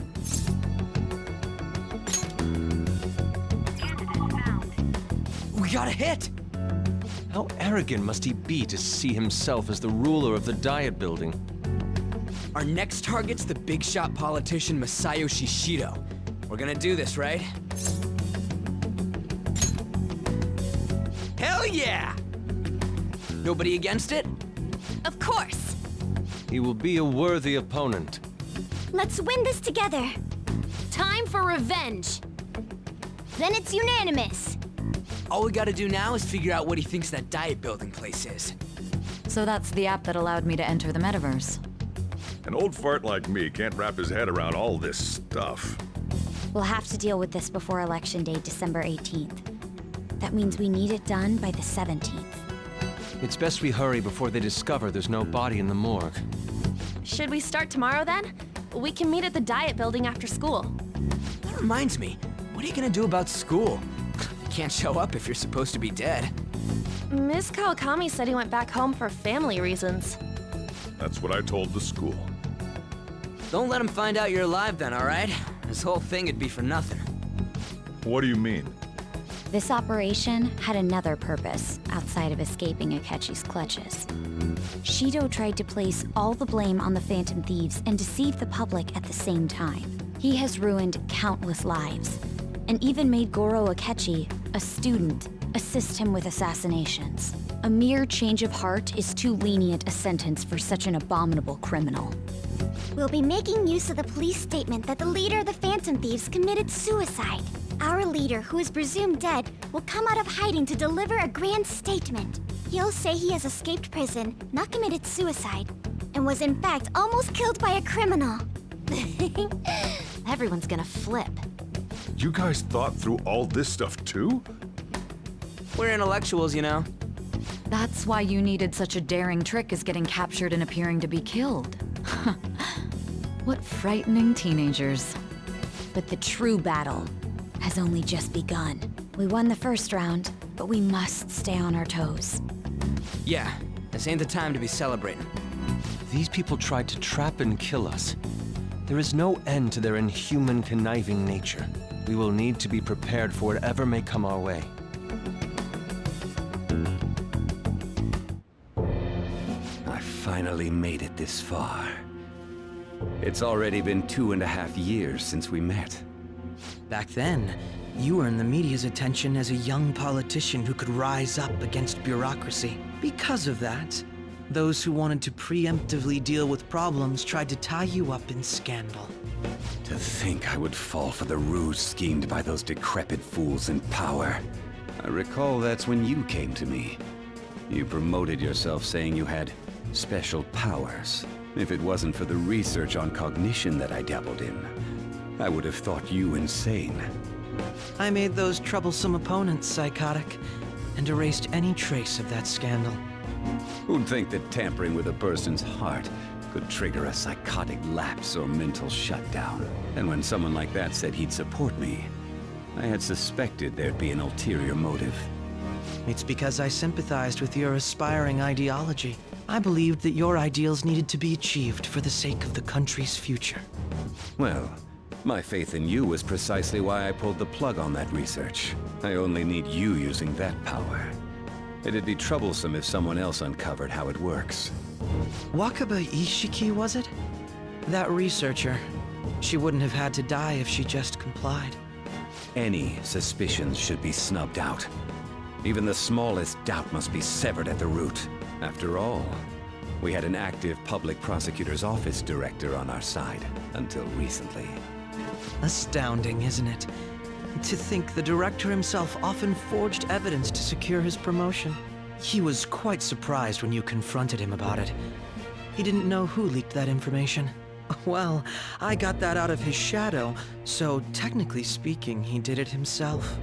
We got a hit! How arrogant must he be to see himself as the ruler of the Diet Building? Our next target's the big shot politician Masayoshi Shido. We're gonna do this, right? Hell yeah! Nobody against it? Of course! He will be a worthy opponent. Let's win this together. Time for revenge! Then it's unanimous. All we gotta do now is figure out what he thinks that Diet Building place is. So that's the app that allowed me to enter the metaverse. An old fart like me can't wrap his head around all this stuff. We'll have to deal with this before Election Day, December 18th. That means we need it done by the 17th. It's best we hurry before they discover there's no body in the morgue. Should we start tomorrow then? We can meet at the Diet Building after school. That reminds me, what are you gonna do about school? You can't show up if you're supposed to be dead. Miss Kawakami said he went back home for family reasons. That's what I told the school. Don't let him find out you're alive then, alright? This whole thing would be for nothing. What do you mean? This operation had another purpose outside of escaping Akechi's clutches. Shido tried to place all the blame on the Phantom Thieves and deceive the public at the same time. He has ruined countless lives, and even made Goro Akechi, a student, assist him with assassinations. A mere change of heart is too lenient a sentence for such an abominable criminal. We'll be making use of the police statement that the leader of the Phantom Thieves committed suicide. Our leader, who is presumed dead, will come out of hiding to deliver a grand statement. He'll say he has escaped prison, not committed suicide, and was in fact almost killed by a criminal. Everyone's gonna flip. You guys thought through all this stuff too? We're intellectuals, you know. That's why you needed such a daring trick as getting captured and appearing to be killed. What frightening teenagers. But the true battle has only just begun. We won the first round, but we must stay on our toes. Yeah, this ain't the time to be celebrating. These people tried to trap and kill us. There is no end to their inhuman, conniving nature. We will need to be prepared for whatever may come our way. I finally made it this far. It's already been 2.5 years since we met. Back then, you earned the media's attention as a young politician who could rise up against bureaucracy. Because of that, those who wanted to preemptively deal with problems tried to tie you up in scandal. To think I would fall for the ruse schemed by those decrepit fools in power. I recall that's when you came to me. You promoted yourself saying you had special powers. If it wasn't for the research on cognition that I dabbled in, I would have thought you insane. I made those troublesome opponents psychotic, and erased any trace of that scandal. Who'd think that tampering with a person's heart could trigger a psychotic lapse or mental shutdown? And when someone like that said he'd support me, I had suspected there'd be an ulterior motive. It's because I sympathized with your aspiring ideology. I believed that your ideals needed to be achieved for the sake of the country's future. Well, my faith in you was precisely why I pulled the plug on that research. I only need you using that power. It'd be troublesome if someone else uncovered how it works. Wakaba Ishiki, was it? That researcher. She wouldn't have had to die if she just complied. Any suspicions should be snubbed out. Even the smallest doubt must be severed at the root. After all, we had an active public prosecutor's office director on our side, until recently. Astounding, isn't it? To think the director himself often forged evidence to secure his promotion. He was quite surprised when you confronted him about it. He didn't know who leaked that information. Well, I got that out of his shadow, so technically speaking, he did it himself.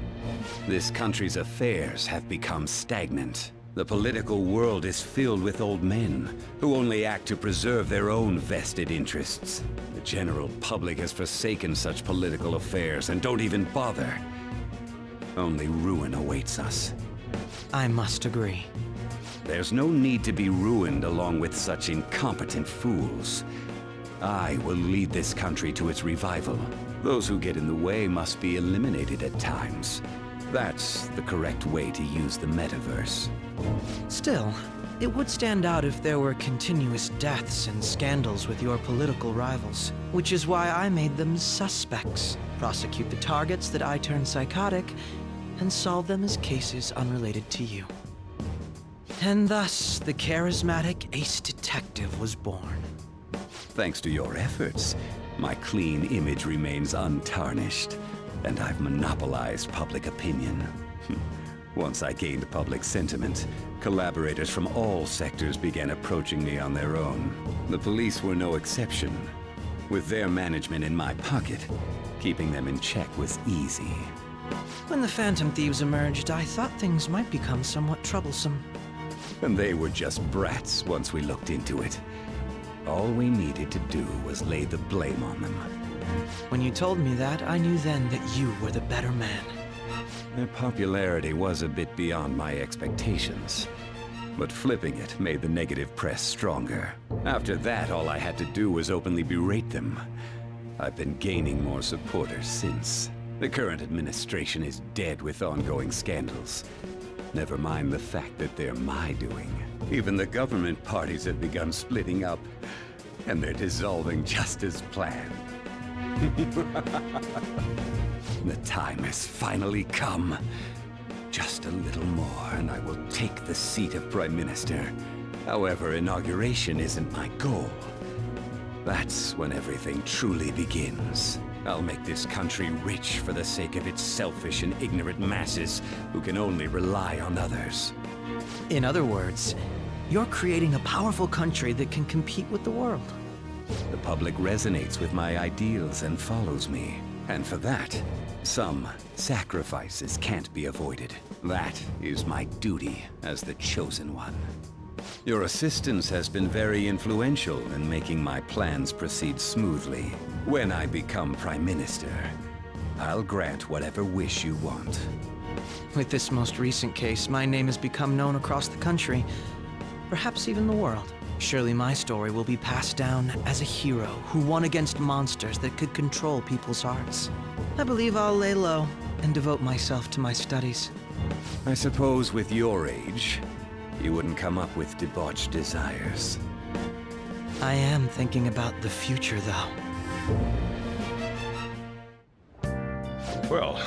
This country's affairs have become stagnant. The political world is filled with old men who only act to preserve their own vested interests. The general public has forsaken such political affairs and don't even bother. Only ruin awaits us. I must agree. There's no need to be ruined along with such incompetent fools. I will lead this country to its revival. Those who get in the way must be eliminated at times. That's the correct way to use the metaverse. Still, it would stand out if there were continuous deaths and scandals with your political rivals, which is why I made them suspects. Prosecute the targets that I turn psychotic, and solve them as cases unrelated to you. And thus, the charismatic ace detective was born. Thanks to your efforts, my clean image remains untarnished, and I've monopolized public opinion. Once I gained public sentiment, collaborators from all sectors began approaching me on their own. The police were no exception. With their management in my pocket, keeping them in check was easy. When the Phantom Thieves emerged, I thought things might become somewhat troublesome. And they were just brats once we looked into it. All we needed to do was lay the blame on them. When you told me that, I knew then that you were the better man. Their popularity was a bit beyond my expectations, but flipping it made the negative press stronger. After that, all I had to do was openly berate them. I've been gaining more supporters since. The current administration is dead with ongoing scandals. Never mind the fact that they're my doing. Even the government parties have begun splitting up, and they're dissolving just as planned. The time has finally come. Just a little more, and I will take the seat of Prime Minister. However, inauguration isn't my goal. That's when everything truly begins. I'll make this country rich for the sake of its selfish and ignorant masses who can only rely on others. In other words, you're creating a powerful country that can compete with the world. The public resonates with my ideals and follows me. And for that, some sacrifices can't be avoided. That is my duty as the Chosen One. Your assistance has been very influential in making my plans proceed smoothly. When I become Prime Minister, I'll grant whatever wish you want. With this most recent case, my name has become known across the country, perhaps even the world. Surely my story will be passed down as a hero who won against monsters that could control people's hearts. I believe I'll lay low and devote myself to my studies. I suppose with your age, you wouldn't come up with debauched desires. I am thinking about the future, though. Well,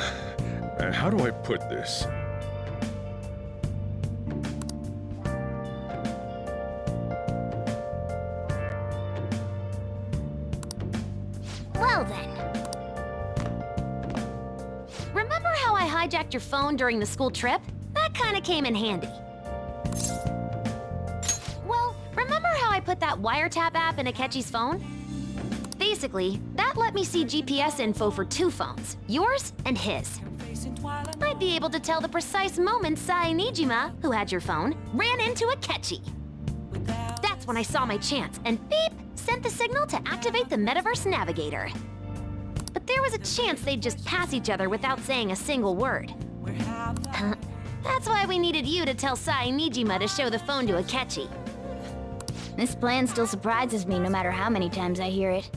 how do I put this? Well then. Remember how I hijacked your phone during the school trip? That kinda came in handy. Well, remember how I put that wiretap app in Akechi's phone? Basically, that let me see GPS info for 2 phones, yours and his. I'd be able to tell the precise moment Sae Nijima, who had your phone, ran into Akechi. That's when I saw my chance, and beep, sent the signal to activate the Metaverse Navigator. But there was a chance they'd just pass each other without saying a single word. That's why we needed you to tell Sae Nijima to show the phone to Akechi. This plan still surprises me no matter how many times I hear it.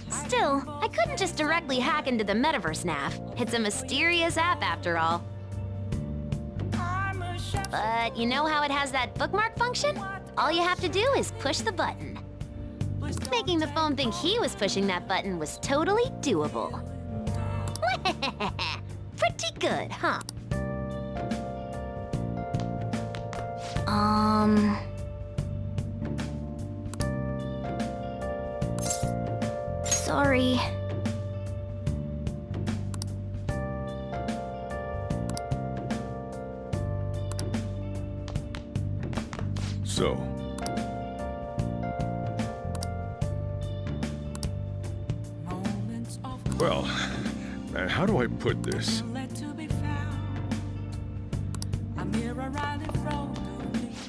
Still, I couldn't just directly hack into the Metaverse Nav. It's a mysterious app after all. But you know how it has that bookmark function? All you have to do is push the button. Making the phone think he was pushing that button was totally doable. Pretty good, huh? Sorry. So, well, how do I put this?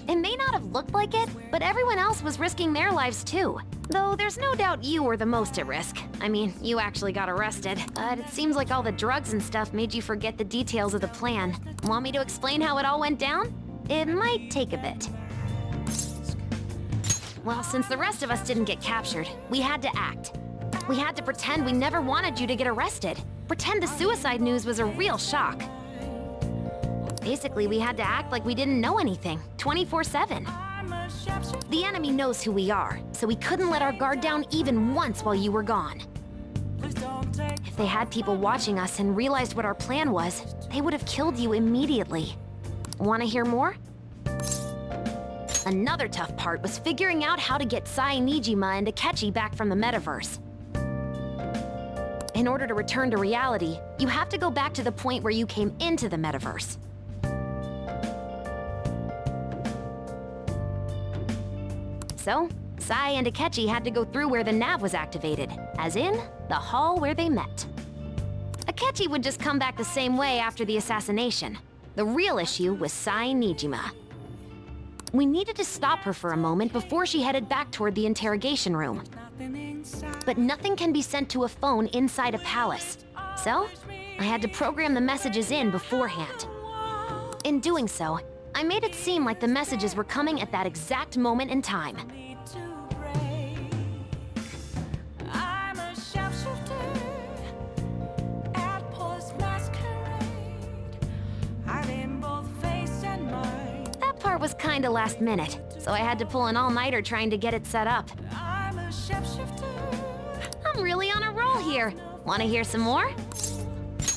It may not have looked like it, but everyone else was risking their lives too. Though there's no doubt you were the most at risk. I mean, you actually got arrested. But it seems like all the drugs and stuff made you forget the details of the plan. Want me to explain how it all went down? It might take a bit. Well, since the rest of us didn't get captured, we had to act. We had to pretend we never wanted you to get arrested. Pretend the suicide news was a real shock. Basically, we had to act like we didn't know anything, 24/7. The enemy knows who we are, so we couldn't let our guard down even once while you were gone. If they had people watching us and realized what our plan was, they would have killed you immediately. Want to hear more? Another tough part was figuring out how to get Sae Nijima and Akechi back from the metaverse. In order to return to reality, you have to go back to the point where you came into the metaverse. So, Sae and Akechi had to go through where the nav was activated, as in, the hall where they met. Akechi would just come back the same way after the assassination. The real issue was Sae Nijima. We needed to stop her for a moment before she headed back toward the interrogation room. But nothing can be sent to a phone inside a palace. So, I had to program the messages in beforehand. In doing so, I made it seem like the messages were coming at that exact moment in time. That part was kinda last minute, so I had to pull an all-nighter trying to get it set up. I'm really on a roll here. Wanna hear some more?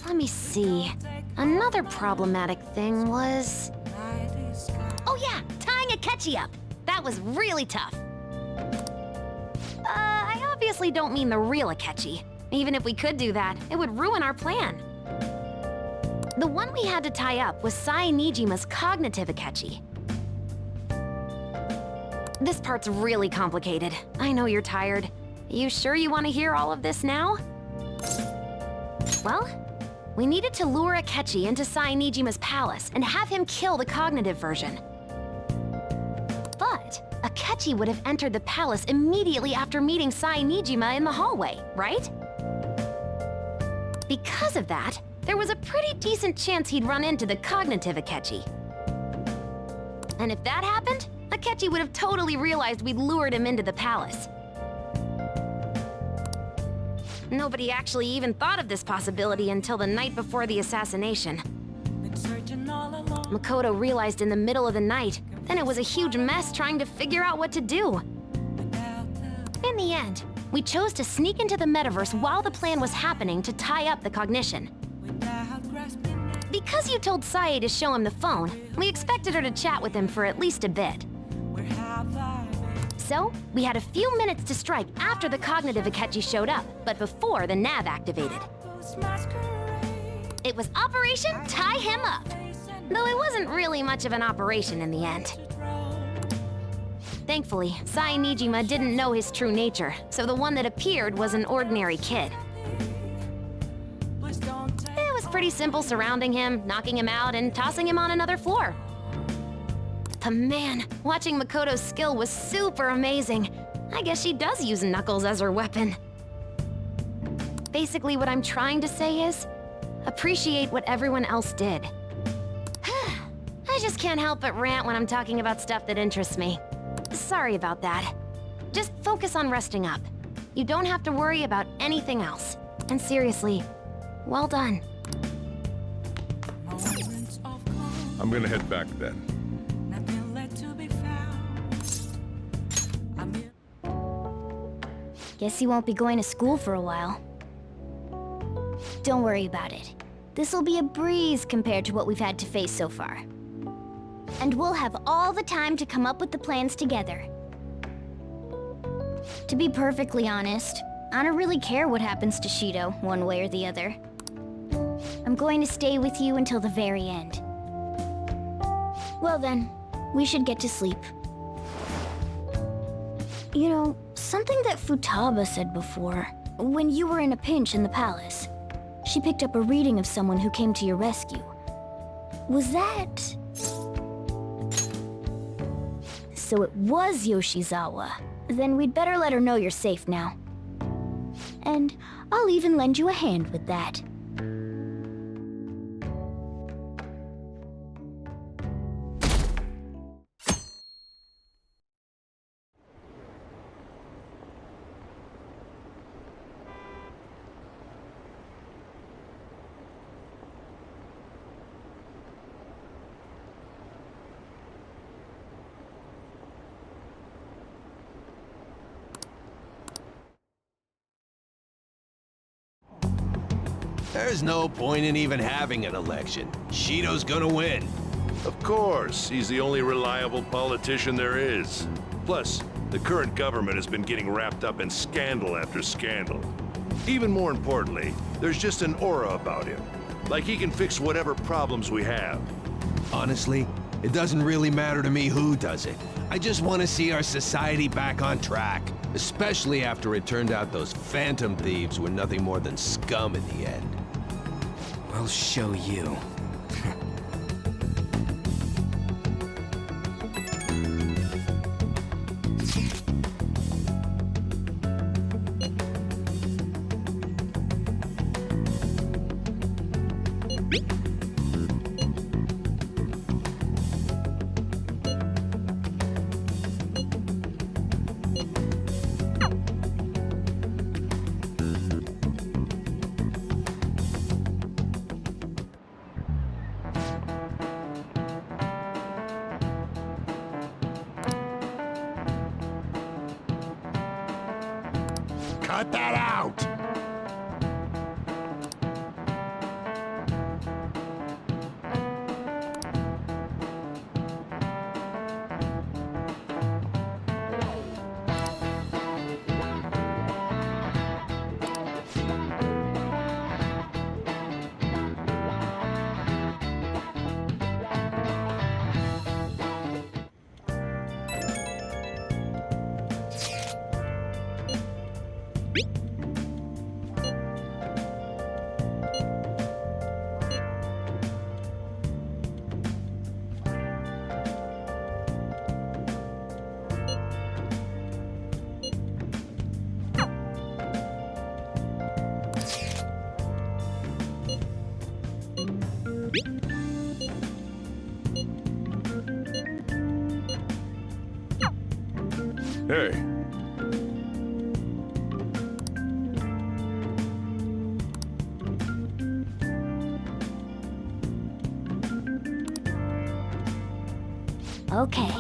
Let me see. Another problematic thing was... Oh yeah, tying Akechi up. That was really tough. I obviously don't mean the real Akechi. Even if we could do that, it would ruin our plan. The one we had to tie up was Sae Nijima's cognitive Akechi. This part's really complicated. I know you're tired. You sure you want to hear all of this now? Well, we needed to lure Akechi into Sai Nijima's palace and have him kill the cognitive version. But Akechi would have entered the palace immediately after meeting Sai Nijima in the hallway, right? Because of that, there was a pretty decent chance he'd run into the cognitive Akechi. And if that happened, Akechi would have totally realized we'd lured him into the palace. Nobody actually even thought of this possibility until the night before the assassination. Makoto realized in the middle of the night, then it was a huge mess trying to figure out what to do. In the end, we chose to sneak into the metaverse while the plan was happening to tie up the cognition. Because you told Sae to show him the phone, we expected her to chat with him for at least a bit. So, we had a few minutes to strike after the cognitive Akechi showed up, but before the nav activated. It was Operation Tie Him Up, though it wasn't really much of an operation in the end. Thankfully, Sai Nijima didn't know his true nature, so the one that appeared was an ordinary kid. It was pretty simple surrounding him, knocking him out, and tossing him on another floor. But man, watching Makoto's skill was super amazing. I guess she does use Knuckles as her weapon. Basically, what I'm trying to say is, appreciate what everyone else did. I just can't help but rant when I'm talking about stuff that interests me. Sorry about that. Just focus on resting up. You don't have to worry about anything else. And seriously, well done. I'm gonna head back then. Guess you won't be going to school for a while. Don't worry about it. This'll be a breeze compared to what we've had to face so far. And we'll have all the time to come up with the plans together. To be perfectly honest, I don't really care what happens to Shido, one way or the other. I'm going to stay with you until the very end. Well then, we should get to sleep. You know, something that Futaba said before, when you were in a pinch in the palace, she picked up a reading of someone who came to your rescue. Was that... So it was Yoshizawa. Then we'd better let her know you're safe now. And I'll even lend you a hand with that. There's no point in even having an election. Shido's gonna win. Of course, he's the only reliable politician there is. Plus, the current government has been getting wrapped up in scandal after scandal. Even more importantly, there's just an aura about him. Like he can fix whatever problems we have. Honestly, it doesn't really matter to me who does it. I just want to see our society back on track. Especially after it turned out those Phantom Thieves were nothing more than scum in the end. I'll show you. Cut that out! Hey. Okay.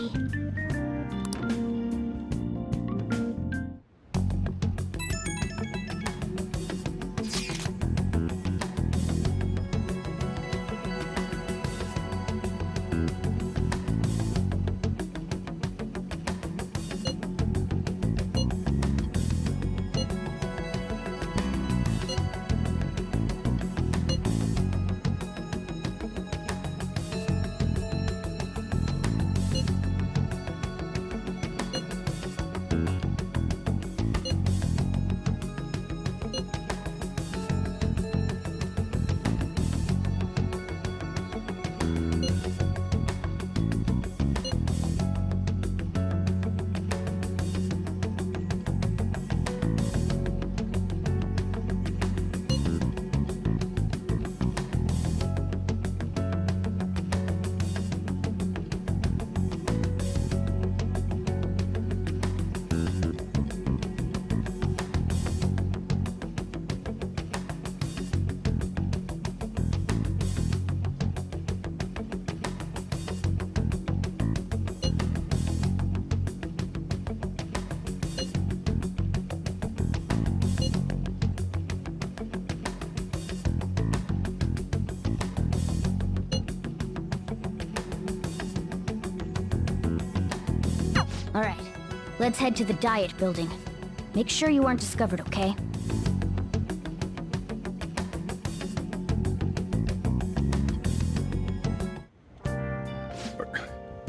All right, let's head to the Diet Building. Make sure you aren't discovered, okay?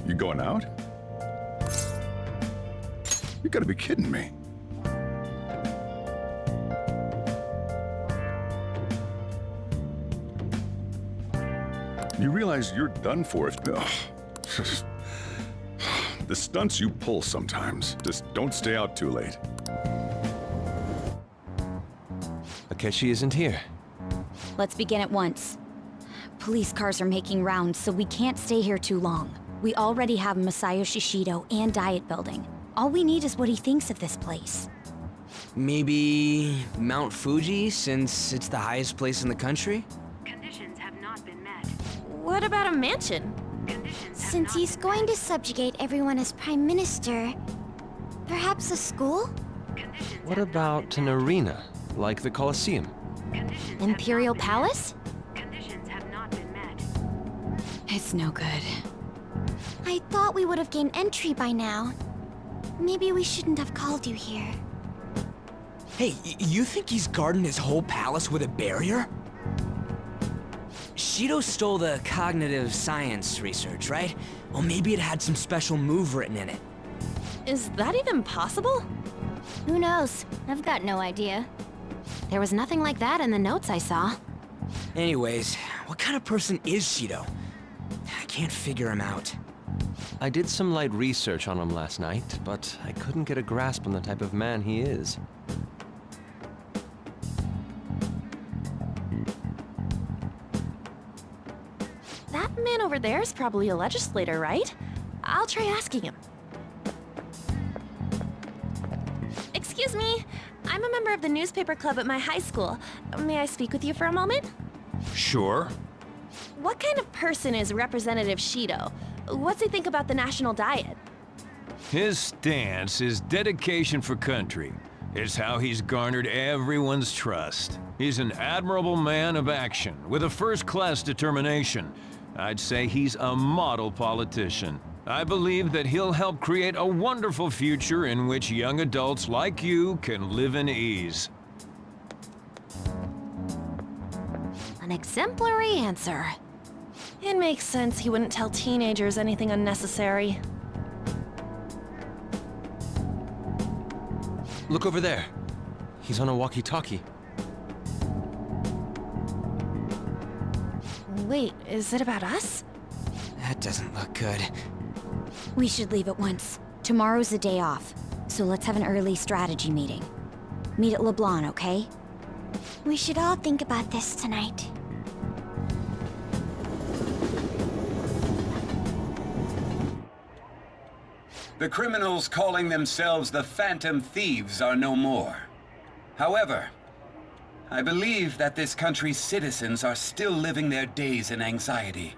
You going out? You gotta be kidding me. You realize you're done for if... The stunts you pull sometimes. Just don't stay out too late. Akechi isn't here. Let's begin at once. Police cars are making rounds, so we can't stay here too long. We already have Masayoshi Shido and Diet Building. All we need is what he thinks of this place. Maybe Mount Fuji, since it's the highest place in the country? Conditions have not been met. What about a mansion? Since he's going to subjugate everyone as Prime Minister, perhaps a school? What about an arena, like the Colosseum? Imperial Palace? Conditions have not been met. It's no good. I thought we would have gained entry by now. Maybe we shouldn't have called you here. Hey, you think he's guarding his whole palace with a barrier? Shido stole the cognitive science research, right? Well, maybe it had some special move written in it. Is that even possible? Who knows? I've got no idea. There was nothing like that in the notes I saw. Anyways, what kind of person is Shido? I can't figure him out. I did some light research on him last night, but I couldn't get a grasp on the type of man he is. That man over there is probably a legislator, right? I'll try asking him. Excuse me, I'm a member of the newspaper club at my high school. May I speak with you for a moment? Sure. What kind of person is Representative Shido? What's he think about the national diet? His stance is dedication for country. It's how he's garnered everyone's trust. He's an admirable man of action, with a first-class determination. I'd say he's a model politician. I believe that he'll help create a wonderful future in which young adults like you can live in ease. An exemplary answer. It makes sense he wouldn't tell teenagers anything unnecessary. Look over there. He's on a walkie-talkie. Wait, is it about us? That doesn't look good. We should leave at once. Tomorrow's a day off, so let's have an early strategy meeting. Meet at LeBlanc, okay? We should all think about this tonight. The criminals calling themselves the Phantom Thieves are no more. However, I believe that this country's citizens are still living their days in anxiety.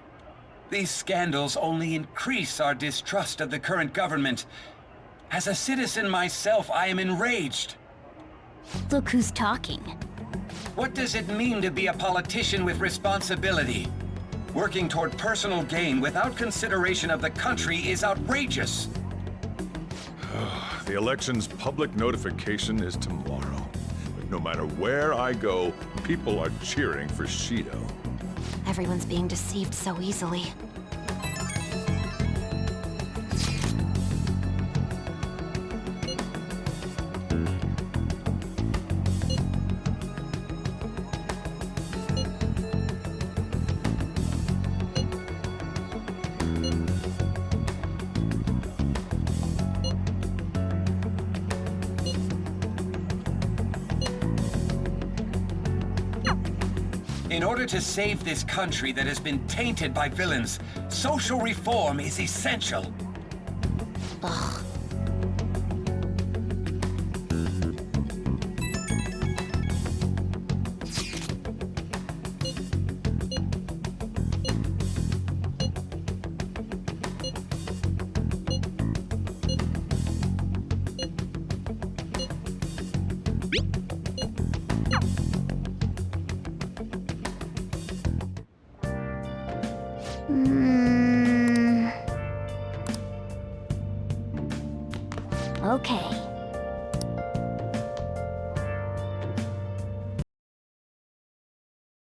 These scandals only increase our distrust of the current government. As a citizen myself, I am enraged. Look who's talking. What does it mean to be a politician with responsibility? Working toward personal gain without consideration of the country is outrageous. The election's public notification is tomorrow. But no matter where I go, people are cheering for Shido. Everyone's being deceived so easily. In order to save this country that has been tainted by villains, social reform is essential. Ugh. Okay.